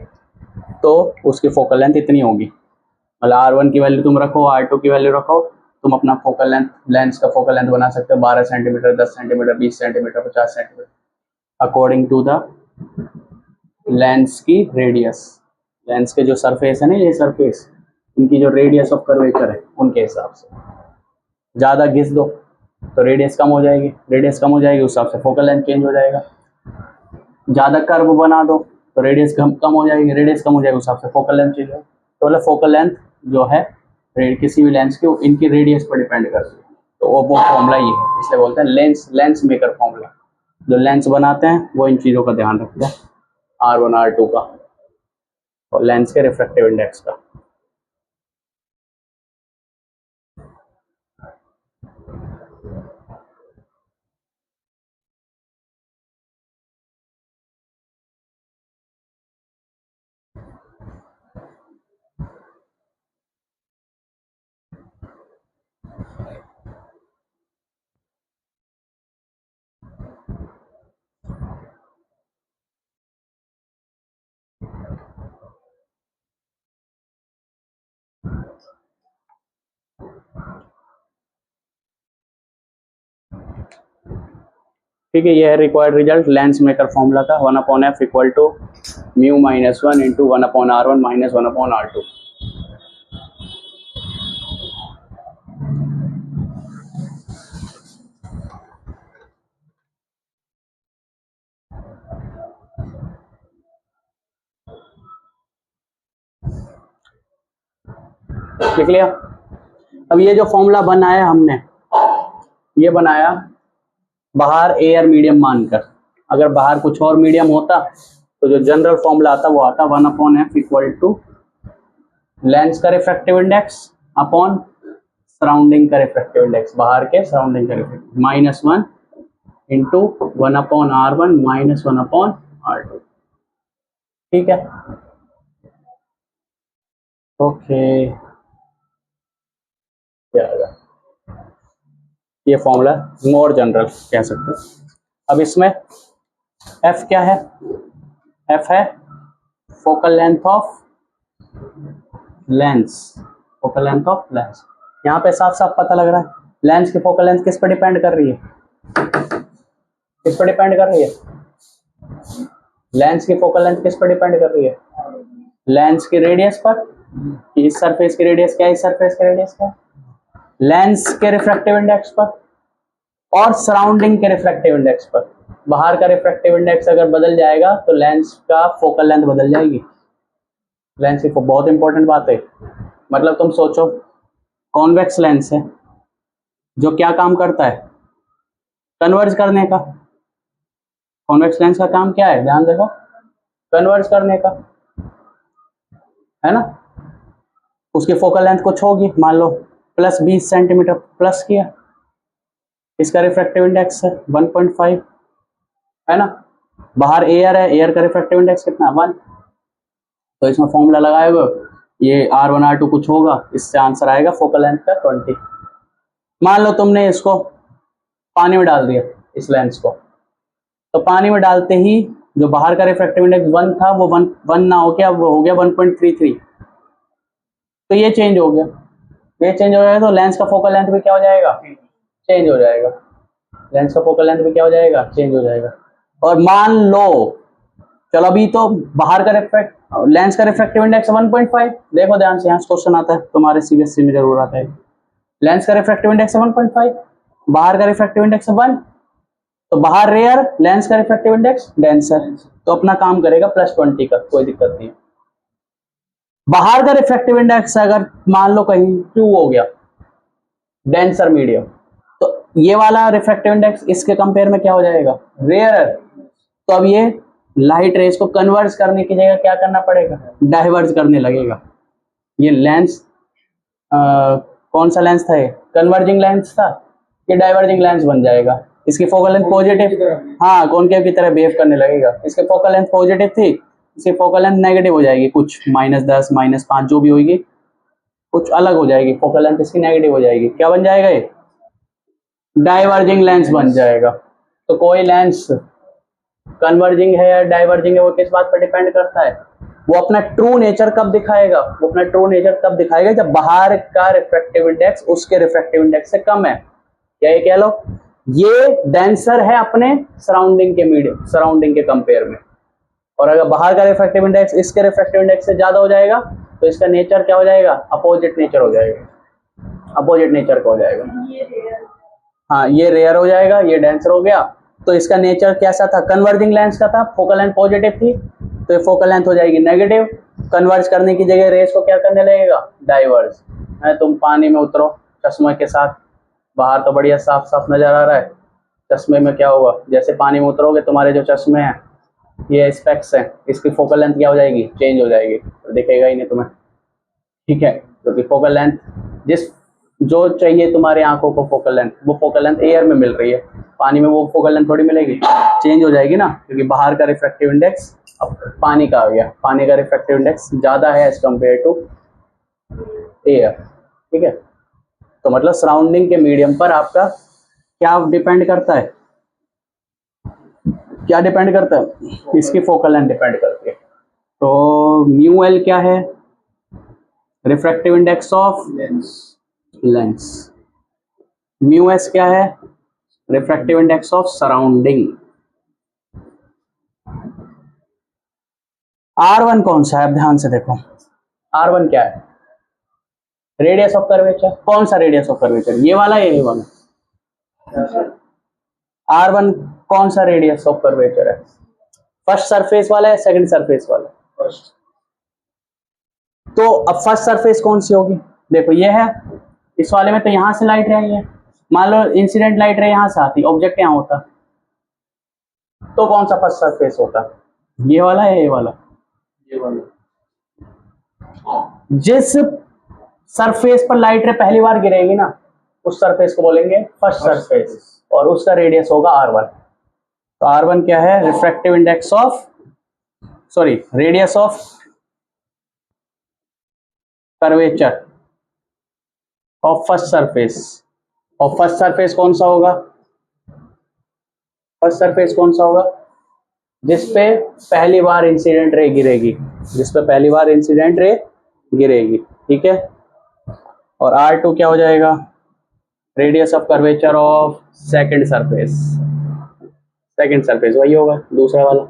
तो उसकी फोकल लेंथ इतनी होगी। मतलब r1 की वैल्यू तुम रखो, r2 की वैल्यू रखो, तुम अपना फोकल लेंथ, लेंस का फोकल लेंथ बना सकते हो 12 centimetre, 10 centimetre, 20 centimetre, 50 centimetre, according to the lens की रेडियस। लेंस के जो सरफेस है ना, ये सरफेस, इनकी जो रेडियस ऑफ कर्वेचर है उनके हिसाब से। ज़्यादा घिस दो तो रेडियस कम हो जाएगी, रेडियस कम हो जाएगी उस हिसाब से फोकल लेंथ चेंज हो जाएगा। ज़्यादा कर्व बना दो तो रेडियस कम हो जाएगी, रेडियस कम हो जाएगी उस हिसाब से फोकल लेंथ चेंज होगी। तो मतलब फोकल लेंथ जो है किसी भी लेंस की, इनकी रेडियस पर डिपेंड करती है। तो वो फॉर्मूला ये है, इसलिए बोलते हैं लेंस मेकर फॉर्मूला। जो लेंस बनाते हैं वो इन चीज़ों का ध्यान रखते हैं, R1 R2 का और लेंस के रिफ्रैक्टिव इंडेक्स का। ठीक है, ये है required result lens maker formula का, 1/f equal to mu -1 into 1/r1 -1/r2। लिख लिया। अब ये जो फॉर्मूला बनाया हमने, ये बनाया बाहर एयर मीडियम मानकर। अगर बाहर कुछ और मीडियम होता तो जो जनरल फॉर्मूला आता वो आता 1/f इक्वल टू लेंस का रिफ्रैक्टिव इंडेक्स अपॉन सराउंडिंग का रिफ्रैक्टिव इंडेक्स, बाहर के सराउंडिंग का रिफ्रैक्टिव, -1 इंटू 1/r1 -1/r2। ठीक है, ओके, क्या आएगा ये फॉर्मूला मोर जनरल कह सकते हैं। अब इसमें f क्या है, f है focal length of lens, focal length of lens. यहाँ पे साफ साफ पता लग रहा है लेंस की फोकल लेंथ किस पर डिपेंड कर रही है, किस पर डिपेंड कर रही है, लेंस की फोकल लेंथ किस पर डिपेंड कर रही है, लेंस की रेडियस पर। इस सरफेस की रेडियस क्या है, इस सरफेस की रेडियस क्या है, लेंस के रिफ्रैक्टिव इंडेक्स पर और सराउंडिंग के रिफ्रैक्टिव इंडेक्स पर। बाहर का रिफ्रैक्टिव इंडेक्स अगर बदल जाएगा तो लेंस का फोकल लेंथ बदल जाएगी। लेंस की बहुत इंपॉर्टेंट बात है। मतलब तुम सोचो कॉन्वेक्स लेंस है जो क्या काम करता है, कन्वर्ज करने का। कॉन्वेक्स लेंस का काम क्या है, ध्यान देखो, कन्वर्ज करने का, है ना। उसकी फोकल लेंथ कुछ होगी, मान लो +20 सेंटीमीटर प्लस किया, इसका रिफ्रैक्टिव इंडेक्स है 1.5, है ना। बाहर एयर है, एयर का रिफ्रैक्टिव इंडेक्स कितना 1। तो इसमें फॉर्मूला लगाएगा, ये R1 R2 कुछ होगा, इससे आंसर आएगा फोकल लेंथ का 20। मान लो तुमने इसको पानी में डाल दिया, इस लेंस को, तो पानी में डालते ही जो बाहर का रिफ्रैक्टिव इंडेक्स 1 था वो 1 ना हो गया, वो हो गया 1.33। तो ये चेंज हो गया, ये चेंज हो जाएगा तो लेंस का फोकल लेंथ भी क्या हो जाएगा चेंज हो जाएगा, लेंस का फोकल लेंथ भी क्या हो जाएगा, चेंज हो जाएगा। और मान लो, चलो अभी तो बाहर का लेंस का रिफ्रैक्टिव इंडेक्स 1.5, देखो ध्यान से, यहाँ क्वेश्चन आता है तुम्हारे सीबीएसई में जरूर आता है। लेंस का रिफ्रैक्टिव इंडेक्स 1.5, बाहर का रिफ्रैक्टिव इंडेक्स 1, तो बाहर रेयर, लेंस का रिफ्रैक्टिव इंडेक्स डेंसर, तो अपना काम करेगा +20 का, कोई दिक्कत नहीं है। बाहर का रिफ्रैक्टिव इंडेक्स अगर मान लो कहीं 2 हो गया, डेंसर मीडियम, तो ये वाला रिफ्रैक्टिव इंडेक्स इसके कंपेयर में क्या हो जाएगा, रेयर। तो अब ये लाइट रेज को कन्वर्ज करने की जगह क्या करना पड़ेगा, डाइवर्ज करने लगेगा। ये लेंस कौन सा लेंस था, ये कन्वर्जिंग लेंस था, ये डाइवर्जिंग लेंस बन जाएगा। इसकी फोकल लेंथ पॉजिटिव, हाँ कॉनकेव की तरह बिहेव करने लगेगा। इसके फोकल लेंथ पॉजिटिव थी, इसकी फोकल लेंथ नेगेटिव हो जाएगी, कुछ -10 -5 जो भी होगी, कुछ अलग हो जाएगी, फोकल लेंथ इसकी नेगेटिव हो जाएगी। क्या बन जाएगा, ये डाइवर्जिंग लेंस बन जाएगा। तो कोई लेंस कन्वर्जिंग है या डाइवर्जिंग है, वो किस बात पर डिपेंड करता है, वो अपना ट्रू नेचर कब दिखाएगा, वो अपना ट्रू नेचर तब दिखाएगा जब बाहर का रिफ्रैक्टिव इंडेक्स उसके रिफ्रैक्टिव इंडेक्स से कम है। क्या ये कह लो, ये डेंसर है अपने सराउंडिंग के मीडियम, सराउंडिंग के कंपेयर में, और अगर बाहर का रिफ्रैक्टिव इंडेक्स इसके रिफ्रैक्टिव इंडेक्स से ज्यादा हो जाएगा तो इसका नेचर क्या हो जाएगा, अपोजिट नेचर हो जाएगा, अपोजिट नेचर का हो जाएगा। हाँ ये रेयर हो जाएगा, ये डेंसर हो गया। तो इसका नेचर कैसा था, कन्वर्जिंग लेंस का था, फोकल लेंथ पॉजिटिव थी, तो ये फोकल लेंथ हो जाएगी नेगेटिव। कन्वर्ज करने की जगह रेस को क्या करने लगेगा, डाइवर्ज। तुम पानी में उतरो चश्मे के साथ, बाहर तो बढ़िया साफ साफ नजर आ रहा है, चश्मे में क्या होगा, जैसे पानी में उतरोगे तुम्हारे जो चश्मे हैं, ये स्पेक्स हैं, इसकी फोकल लेंथ क्या हो जाएगी, चेंज हो जाएगी, तो दिखेगा ही नहीं तुम्हें, ठीक है। क्योंकि फोकल लेंथ जिस जो चाहिए तुम्हारी आंखों को फोकल लेंथ, वो फोकल लेंथ एयर में मिल रही है, पानी में वो फोकल लेंथ थोड़ी मिलेगी, चेंज हो जाएगी ना, क्योंकि बाहर का रिफ्रैक्टिव इंडेक्स अब पानी का आ गया, पानी का रिफ्रैक्टिव इंडेक्स ज्यादा है एज कम्पेयर टू एयर, ठीक है। तो मतलब सराउंडिंग के मीडियम पर आपका क्या डिपेंड करता है, क्या डिपेंड करता है, इसकी फोकल लेंथ डिपेंड करती है। तो म्यू एल क्या है, refractive index of lens. Mu S क्या है, refractive index of surrounding. R1 कौन सा है, अब ध्यान से देखो, R1 क्या है, रेडियस ऑफ कर्वेचर। कौन सा रेडियस ऑफ कर्वेचर, ये वाला या ये वाला, R1 कौन सा रेडियस ऑफ कर्वेचर है, फर्स्ट सरफेस वाला है, सेकंड सरफेस वाला, फर्स्ट। तो अब फर्स्ट सरफेस कौन सी होगी, देखो ये है, इस वाले में तो यहां से लाइट रही है, मान लो इंसिडेंट लाइट रे यहां से आती, ऑब्जेक्ट यहां होता, तो कौन सा फर्स्ट सरफेस होता, ये वाला है ये वाला, ये वाला। जिस सरफेस पर लाइट रे पहली बार गिरेगी ना, उस सरफेस को बोलेंगे फर्स्ट सरफेस, और उसका रेडियस होगा R1। तो R1 क्या है, refractive index of, sorry radius of curvature of first surface. और फर्स्ट सरफेस कौन सा होगा, फर्स्ट सरफेस कौन सा होगा, जिसपे पहली बार इंसिडेंट रे गिरेगी, जिसपे पहली बार इंसिडेंट रे गिरेगी, ठीक है। और R2 क्या हो जाएगा, radius of curvature of second surface, second surface वही होगा दूसरा वाला।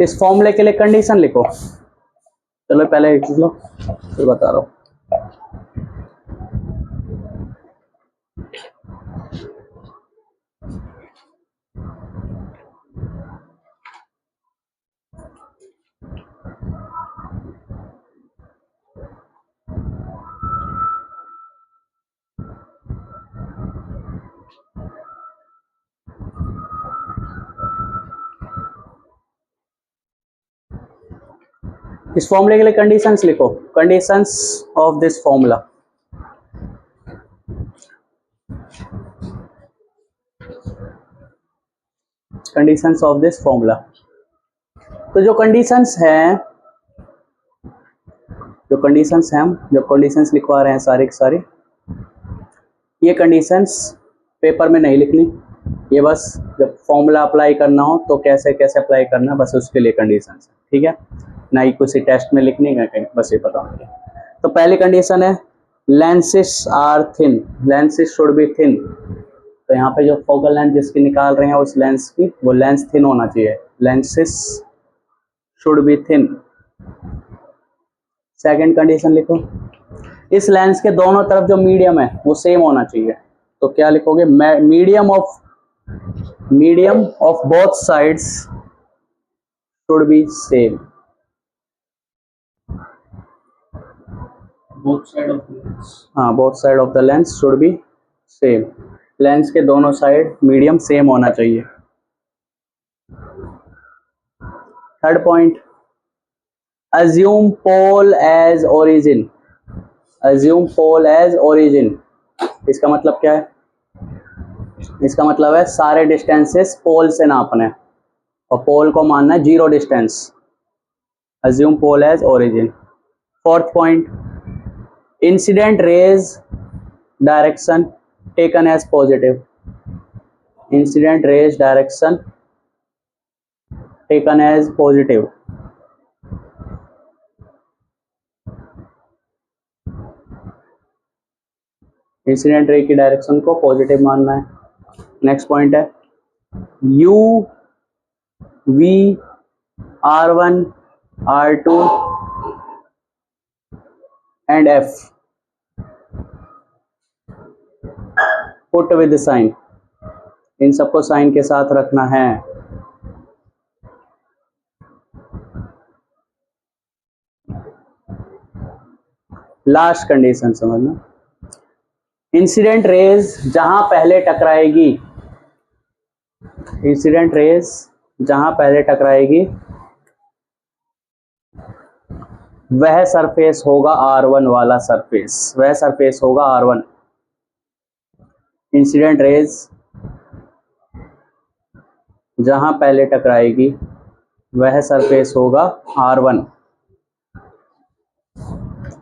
इस फॉर्मूले के लिए कंडीशन लिखो, चलो पहले लिख लो फिर बता रहा हूं। इस फॉर्मूले के लिए कंडीशंस लिखो, conditions of this formula. Conditions of this formula. तो जो कंडीशंस हैं जो कंडीशंस लिखवा रहे हैं सारी की सारी, ये कंडीशंस पेपर में नहीं लिखनी, ये बस जब फॉर्मूला अप्लाई करना हो तो कैसे कैसे अप्लाई करना है, बस उसके लिए कंडीशंस है, ठीक है। ना ही किसी टेस्ट में लिखनी है कहीं, बस ये पता होना। तो पहली कंडीशन है lenses are thin, lenses should be thin. तो यहाँ पे जो फोकल लेंथ जिसकी निकाल रहे हैं उस लेंस की, वो लेंस थिन होना चाहिए, lenses should be thin. Second condition लिखो, इस लेंस के दोनों तरफ जो मीडियम है वो सेम होना चाहिए। तो क्या लिखोगे, medium of both sides should be same. Both side of the lens. हाँ, both side of the lens should be same, lens के दोनों साइड मीडियम सेम होना चाहिए। Third point, assume pole as origin, assume pole as origin। इसका मतलब क्या है, इसका मतलब है सारे डिस्टेंसेस पोल से नापने और पोल को मानना है zero distance. assume pole as origin। Fourth point, incident rays direction taken as positive, incident rays direction taken as positive. Incident ray की डायरेक्शन को पॉजिटिव मानना है। नेक्स्ट पॉइंट है U V R1 R2 and F put with sign, इन सबको sign के साथ रखना है। लास्ट कंडीशन समझना, इंसिडेंट रेज जहां पहले टकराएगी, इंसिडेंट रेज जहां पहले टकराएगी वह सरफेस होगा R1 वाला सरफेस, वह सरफेस होगा R1। इंसिडेंट रेज जहां पहले टकराएगी वह सरफेस होगा R1,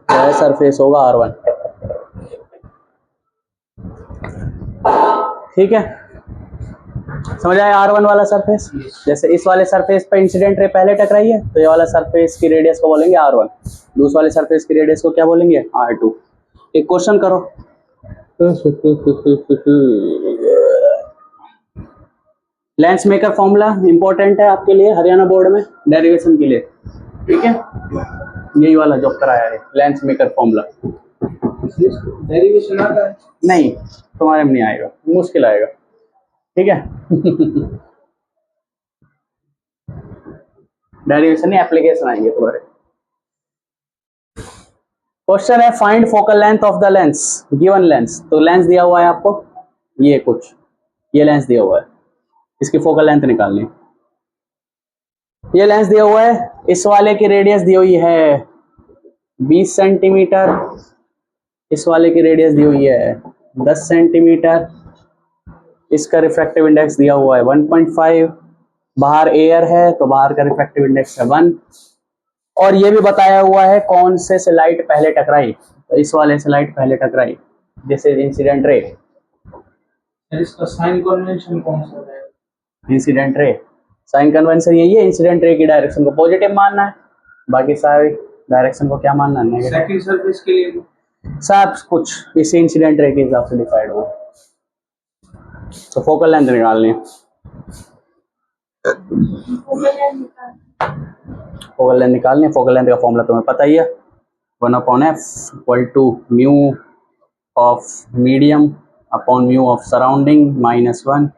वह सरफेस होगा R1, ठीक है। समझ आया R1 वाला सरफेस, जैसे इस वाले सरफेस पे इंसिडेंट रे पहले टकराई है तो ये वाला सरफेस की रेडियस को बोलेंगे R1, दूसरे वाले सरफेस की रेडियस को क्या बोलेंगे R2। एक क्वेश्चन करो, लेंस मेकर फॉर्मूला इंपॉर्टेंट है आपके लिए हरियाणा बोर्ड में डेरिवेशन के लिए, ठीक है। यही वाला जो कराया है लेंस मेकर फॉर्मूला, डेरिवेशन आता है? नहीं तुम्हारे में नहीं आएगा, मुश्किल आएगा, ठीक है। डेरिवेशन नहीं, एप्लीकेशन आएंगे तुम्हारे। क्वेश्चन है find focal length of the lens, given lens. तो लेंस दिया हुआ है आपको, ये कुछ ये लेंस दिया हुआ है, इसकी फोकल लेंथ निकालनी। ये लेंस दिया हुआ है, इस वाले की रेडियस दी हुई है 20 सेंटीमीटर, इस वाले की रेडियस दी हुई है 10 सेंटीमीटर, इसका रिफ्रैक्टिव इंडेक्स दिया हुआ है 1.5, बाहर एयर है तो बाहर का रिफ्रैक्टिव इंडेक्स है 1, और ये भी बताया हुआ है कौन से लाइट पहले टकराई, तो इस वाले से लाइट पहले टकराई, जैसे इंसिडेंट रे। इसका साइन कन्वेंशन कौन सा है? इंसिडेंट रे साइन कन्वेंशन यही है, इंसिडेंट रे की डायरेक्शन को पॉजिटिव मानना है, बाकी सारी डायरेक्शन को क्या मानना है, नेगेटिव। सेकंड सरफेस के लिए सब कुछ इसी इंसिडेंट रे के हिसाब से डिसाइड होगा। तो फोकल लेंथ निकालनी है, फोकल लेंथ निकालनी है। फोकल लेंथ का फॉर्मूला तुम्हें पता ही है, 1/f equal to mu of medium upon mu of surrounding -1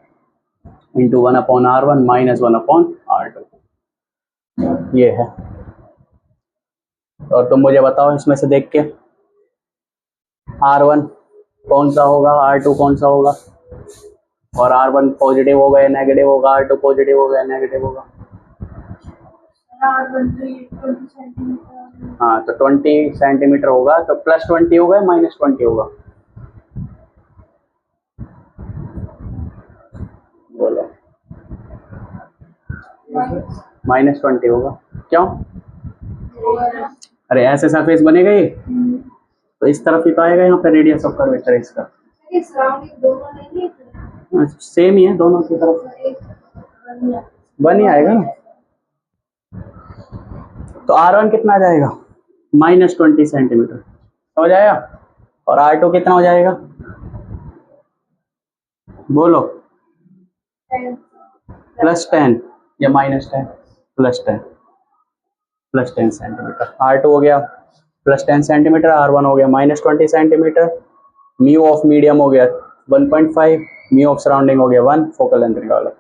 into 1/R1 -1/R2, ये है। और तुम मुझे बताओ इसमें से देख के R1 कौन सा होगा, R2 कौन सा होगा, और R1 पॉजिटिव होगा या नेगेटिव होगा, R2 पॉजिटिव होगा या नेगेटिव होगा। हाँ तो 20 सेंटीमीटर होगा तो +20 होगा या -20 होगा, बोलो। -20 होगा। क्यों? अरे ऐसे सरफेस बनेगा ये, तो इस तरफ ही तो आएगा यहाँ पे रेडियस ऑफ कर्वेचर इसका। सेम ही है दोनों की तरफ, 1 ही आएगा ना। तो R1 कितना आ जाएगा? -20 सेंटीमीटर हो जाएगा। और R2 कितना हो जाएगा? बोलो। +10 या -10? +10 सेंटीमीटर। R2 हो गया +10 सेंटीमीटर, R1 हो गया -20 सेंटीमीटर। म्यू ऑफ मीडियम हो गया 1.5, म्यू ऑफ सराउंडिंग हो गया 1। फोकल लेंथ निकालो।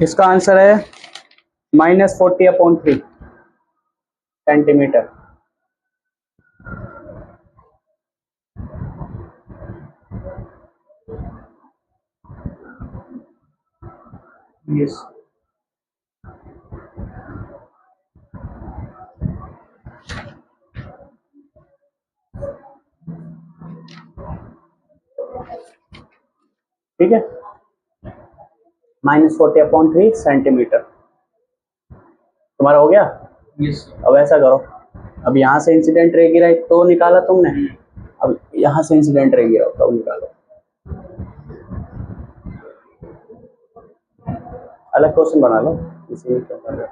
इसका आंसर है -40/3 सेंटीमीटर। यस। ठीक है, -40/3 सेंटीमीटर। तुम्हारा हो गया? यस। अब ऐसा करो, अब यहाँ से इंसिडेंट रे गिरा तो निकाला तुमने, अब यहाँ से इंसिडेंट रे गिरा तो निकालो। अलग क्वेश्चन बना लो, इसी क्या कर रहे हो,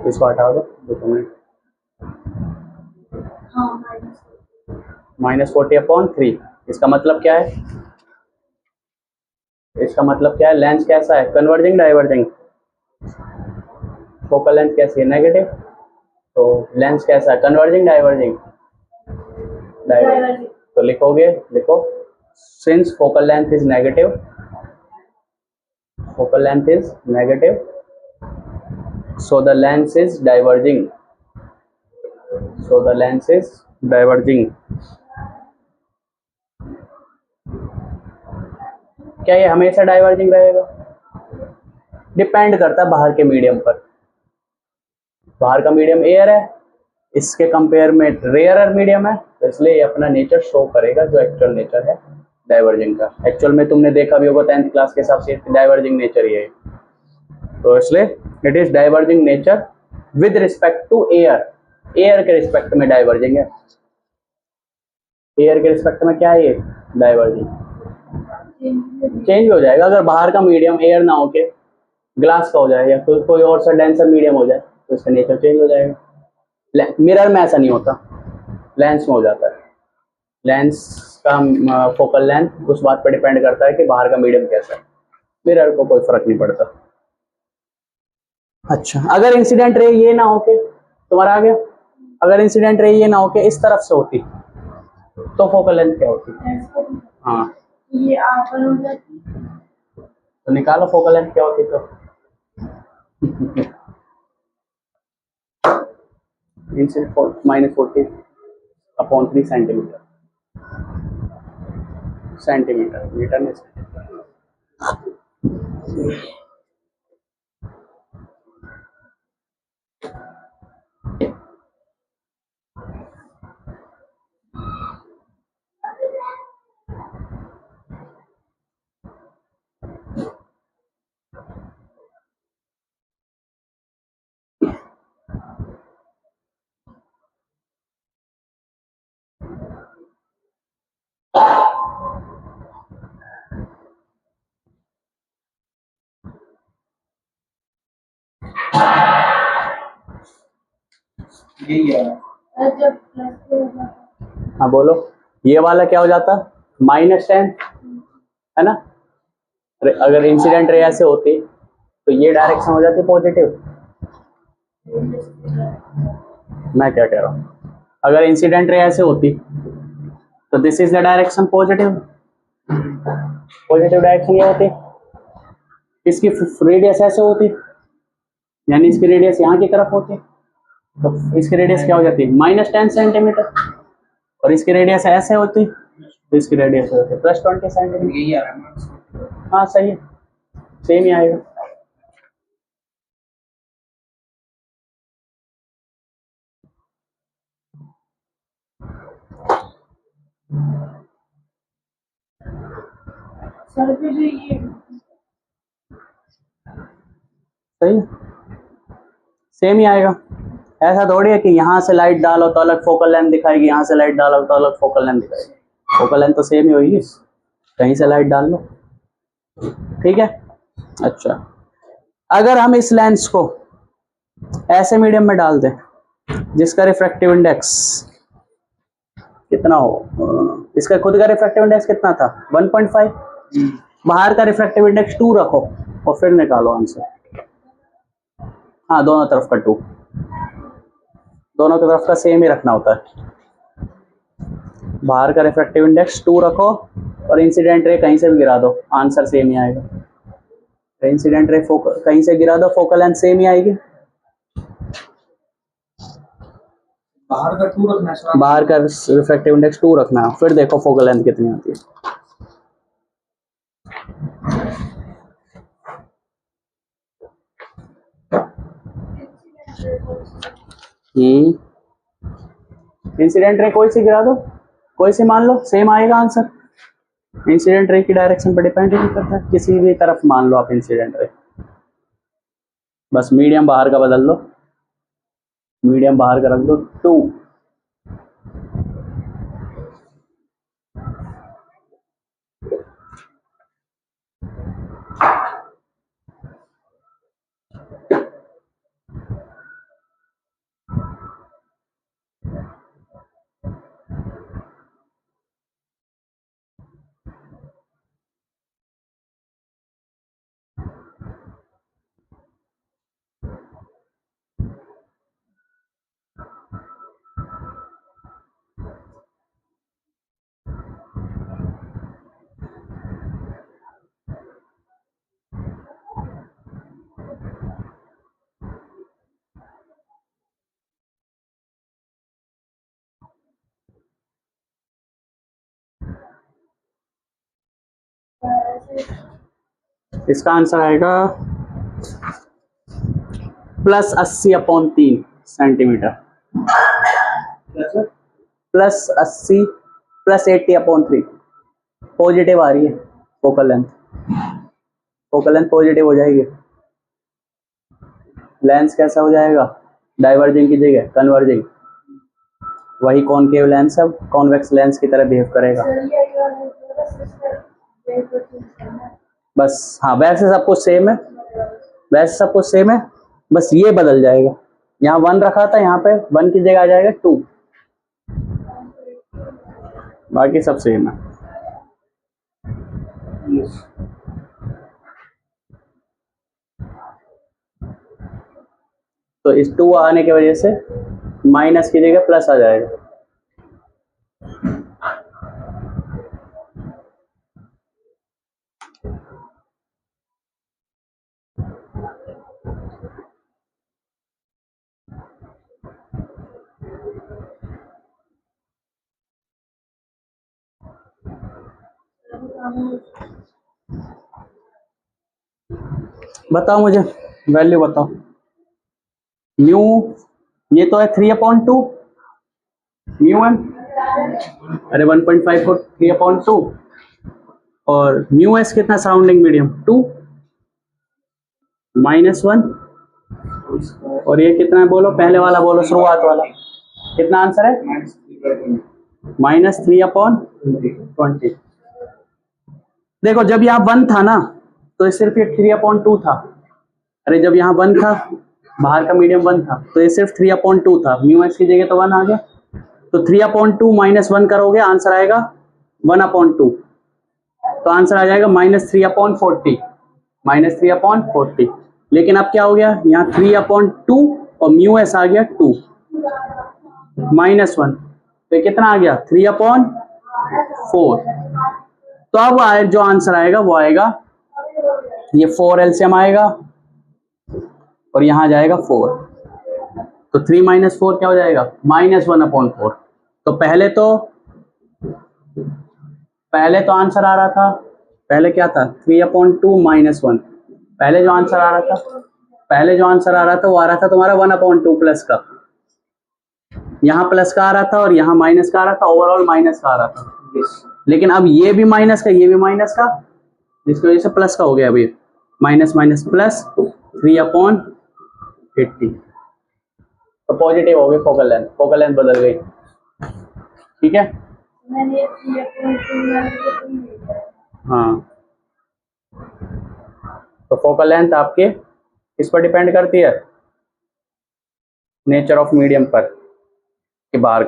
इसको हटा दो। तुमने -40/3, इसका मतलब क्या है? इसका मतलब क्या है? लेंस कैसा है? Converging diverging? फोकल लेंथ कैसी है? नेगेटिव। तो लेंस कैसा है? Converging diverging? डाइवर्जिंग। तो लिखोगे, लिखो, since focal length is negative, focal length is negative, so the lens is diverging, so the lens is diverging। क्या ये हमेशा डाइवर्जिंग रहेगा? डिपेंड करता है बाहर के मीडियम पर। बाहर का मीडियम एयर है, इसके कंपेयर में रेयरर मीडियम है, तो इसलिए ये अपना नेचर शो करेगा जो एक्चुअल नेचर है डाइवर्जिंग का। एक्चुअल में तुमने देखा भी होगा 10th क्लास के हिसाब से डाइवर्जिंग नेचर ये है, तो इसलिए it is diverging nature with respect to air. Air के रिस्पेक्ट में डाइवर्जिंग है। एयर के रिस्पेक्ट में क्या है ये? डाइवर्जिंग। चेंज हो जाएगा अगर बाहर का मीडियम एयर ना हो के ग्लास का हो जाए या फिर कोई और सा डेंसर मीडियम हो जाए, तो इसका नेचर चेंज हो जाएगा। मिरर में ऐसा नहीं होता, लेंस में हो जाता है। लेंस का फोकल लेंथ उस बात पर डिपेंड करता है कि बाहर का मीडियम कैसा है, मिरर को कोई फर्क नहीं पड़ता। अच्छा, अगर इंसिडेंट रे ये ना हो के, तुम्हारा आ गया, अगर इंसिडेंट रे ये ना हो के इस तरफ से होती तो फोकल लेंथ क्या होती? हाँ, ये आकर हो जाती, तो निकालो फोकल लेंथ क्या होती तो। -40/3 सेंटीमीटर, सेंटीमीटर, मीटर में यही है। जब प्लस होगा हाँ बोलो, ये वाला क्या हो जाता? -10 है ना। अगर इंसिडेंट रे ऐसे होती तो ये डायरेक्शन हो जाती है पॉजिटिव। मैं क्या कह रहा हूँ, अगर इंसिडेंट रे ऐसे होती तो this is the direction positive, positive direction ये होती। इसकी रेडियस ऐसे होती, यानी इसकी रेडियस यहाँ की तरफ होती, तो इसकी रेडियस क्या हो जाती -10 सेंटीमीटर, और इसकी रेडियस ऐसे होती तो इसकी रेडियस होती +20 सेंटीमीटर। यही आ रहा है। हाँ सही है, सेम ही आएगा। सर फिर ये सही है, सेम ही आएगा। ऐसा थोड़ी है कि यहाँ से लाइट डालो तो अलग फोकल लेंथ दिखाएगी, यहाँ से लाइट डालो तो अलग फोकल लेंथ दिखाएगी। फोकल लेंथ तो सेम ही होगी, कहीं से लाइट डाल लो। ठीक है। अच्छा, अगर हम इस लेंस को ऐसे मीडियम में डाल दें जिसका रिफ्रैक्टिव इंडेक्स कितना हो, इसका खुद का रिफ्रैक्टिव इंडेक्स कितना था 1.5, बाहर का रिफ्रैक्टिव इंडेक्स 2 रखो और फिर निकालो आंसर। हाँ, दोनों तरफ का 2, दोनों की तरफ का सेम ही रखना होता है। बाहर का रिफ्रैक्टिव इंडेक्स 2 रखो और इंसिडेंट रे कहीं से भी गिरा दो, आंसर सेम ही आएगा। इंसिडेंट रे कहीं से गिरा दो, फोकल लेंथ सेम ही आएगी। बाहर का 2 रखना है, बाहर का रिफ्रैक्टिव इंडेक्स 2 रखना है, फिर देखो फोकल लेंथ कितनी आती है। इंसिडेंट रे कोई सी गिरा दो, कोई सी मान लो, सेम आएगा आंसर। इंसिडेंट रे की डायरेक्शन पर डिपेंड नहीं करता, किसी भी तरफ मान लो आप इंसिडेंट रे, बस मीडियम बाहर का बदल दो, मीडियम बाहर का रख दो 2। इसका आंसर आएगा +80/3 सेंटीमीटर, +80 +80/3 पॉजिटिव आ रही है focal length, focal length positive हो जाएगी। लेंस कैसा हो जाएगा, डाइवर्जिंग की जगह कन्वर्जिंग, वही कॉनकेव लेंस अब कॉन्वेक्स लेंस की तरह बिहेव करेगा। बस हाँ, वैसे सब कुछ सेम है, वैसे सब कुछ सेम है, बस ये बदल जाएगा। यहाँ 1 रखा था, यहाँ पे 1 की जगह आ जाएगा 2, बाकी सब सेम है। तो इस 2 आने की वजह से माइनस की जगह प्लस आ जाएगा। बताओ मुझे वैल्यू बताओ। म्यू ये तो है 3/2 म्यू एम, अरे 1.5 को 3/2, और म्यू एस कितना सराउंडिंग मीडियम 2 -1, और ये कितना है बोलो, पहले वाला बोलो, शुरुआत वाला कितना आंसर है -3/20। देखो जब यहाँ 1 था ना तो सिर्फ ये 3/2 था, अरे जब यहाँ 1 था, बाहर का मीडियम 1 था, तो ये सिर्फ 3/2 था, म्यू एस की जगह तो 1 आ गया, तो 3/2 -1 करोगे आंसर आएगा 1/2, तो आंसर आ जाएगा -3/40, -3/40। लेकिन अब क्या हो गया, यहाँ 3/2 और म्यू एस आ गया 2 -1, तो ये कितना आ गया 3/4। तो अब जो आंसर आएगा वो आएगा, ये 4 एलसीएम आएगा और यहां जाएगा 4, तो 3 - 4 क्या हो जाएगा -1/4। तो पहले तो आंसर आ रहा था, पहले क्या था 3/2 -1, पहले जो आंसर आ रहा था वो आ रहा था तुम्हारा 1/2 प्लस का, यहाँ प्लस का आ रहा था और यहाँ माइनस का आ रहा था, ओवरऑल माइनस का आ रहा था। लेकिन अब ये भी माइनस का, ये भी माइनस का, जिसकी वजह से प्लस का हो गया। अभी माइनस माइनस प्लस 3/80, तो पॉजिटिव हो गई फोकल लेंथ बदल गई। ठीक है, मैंने 3/2 हाँ। तो फोकल लेंथ आपके किस पर डिपेंड करती है, नेचर ऑफ मीडियम पर, कि बाहर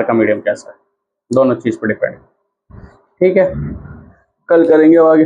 का मीडियम कैसा है, दोनों चीज पर डिपेंड। ठीक है, कल करेंगे आगे।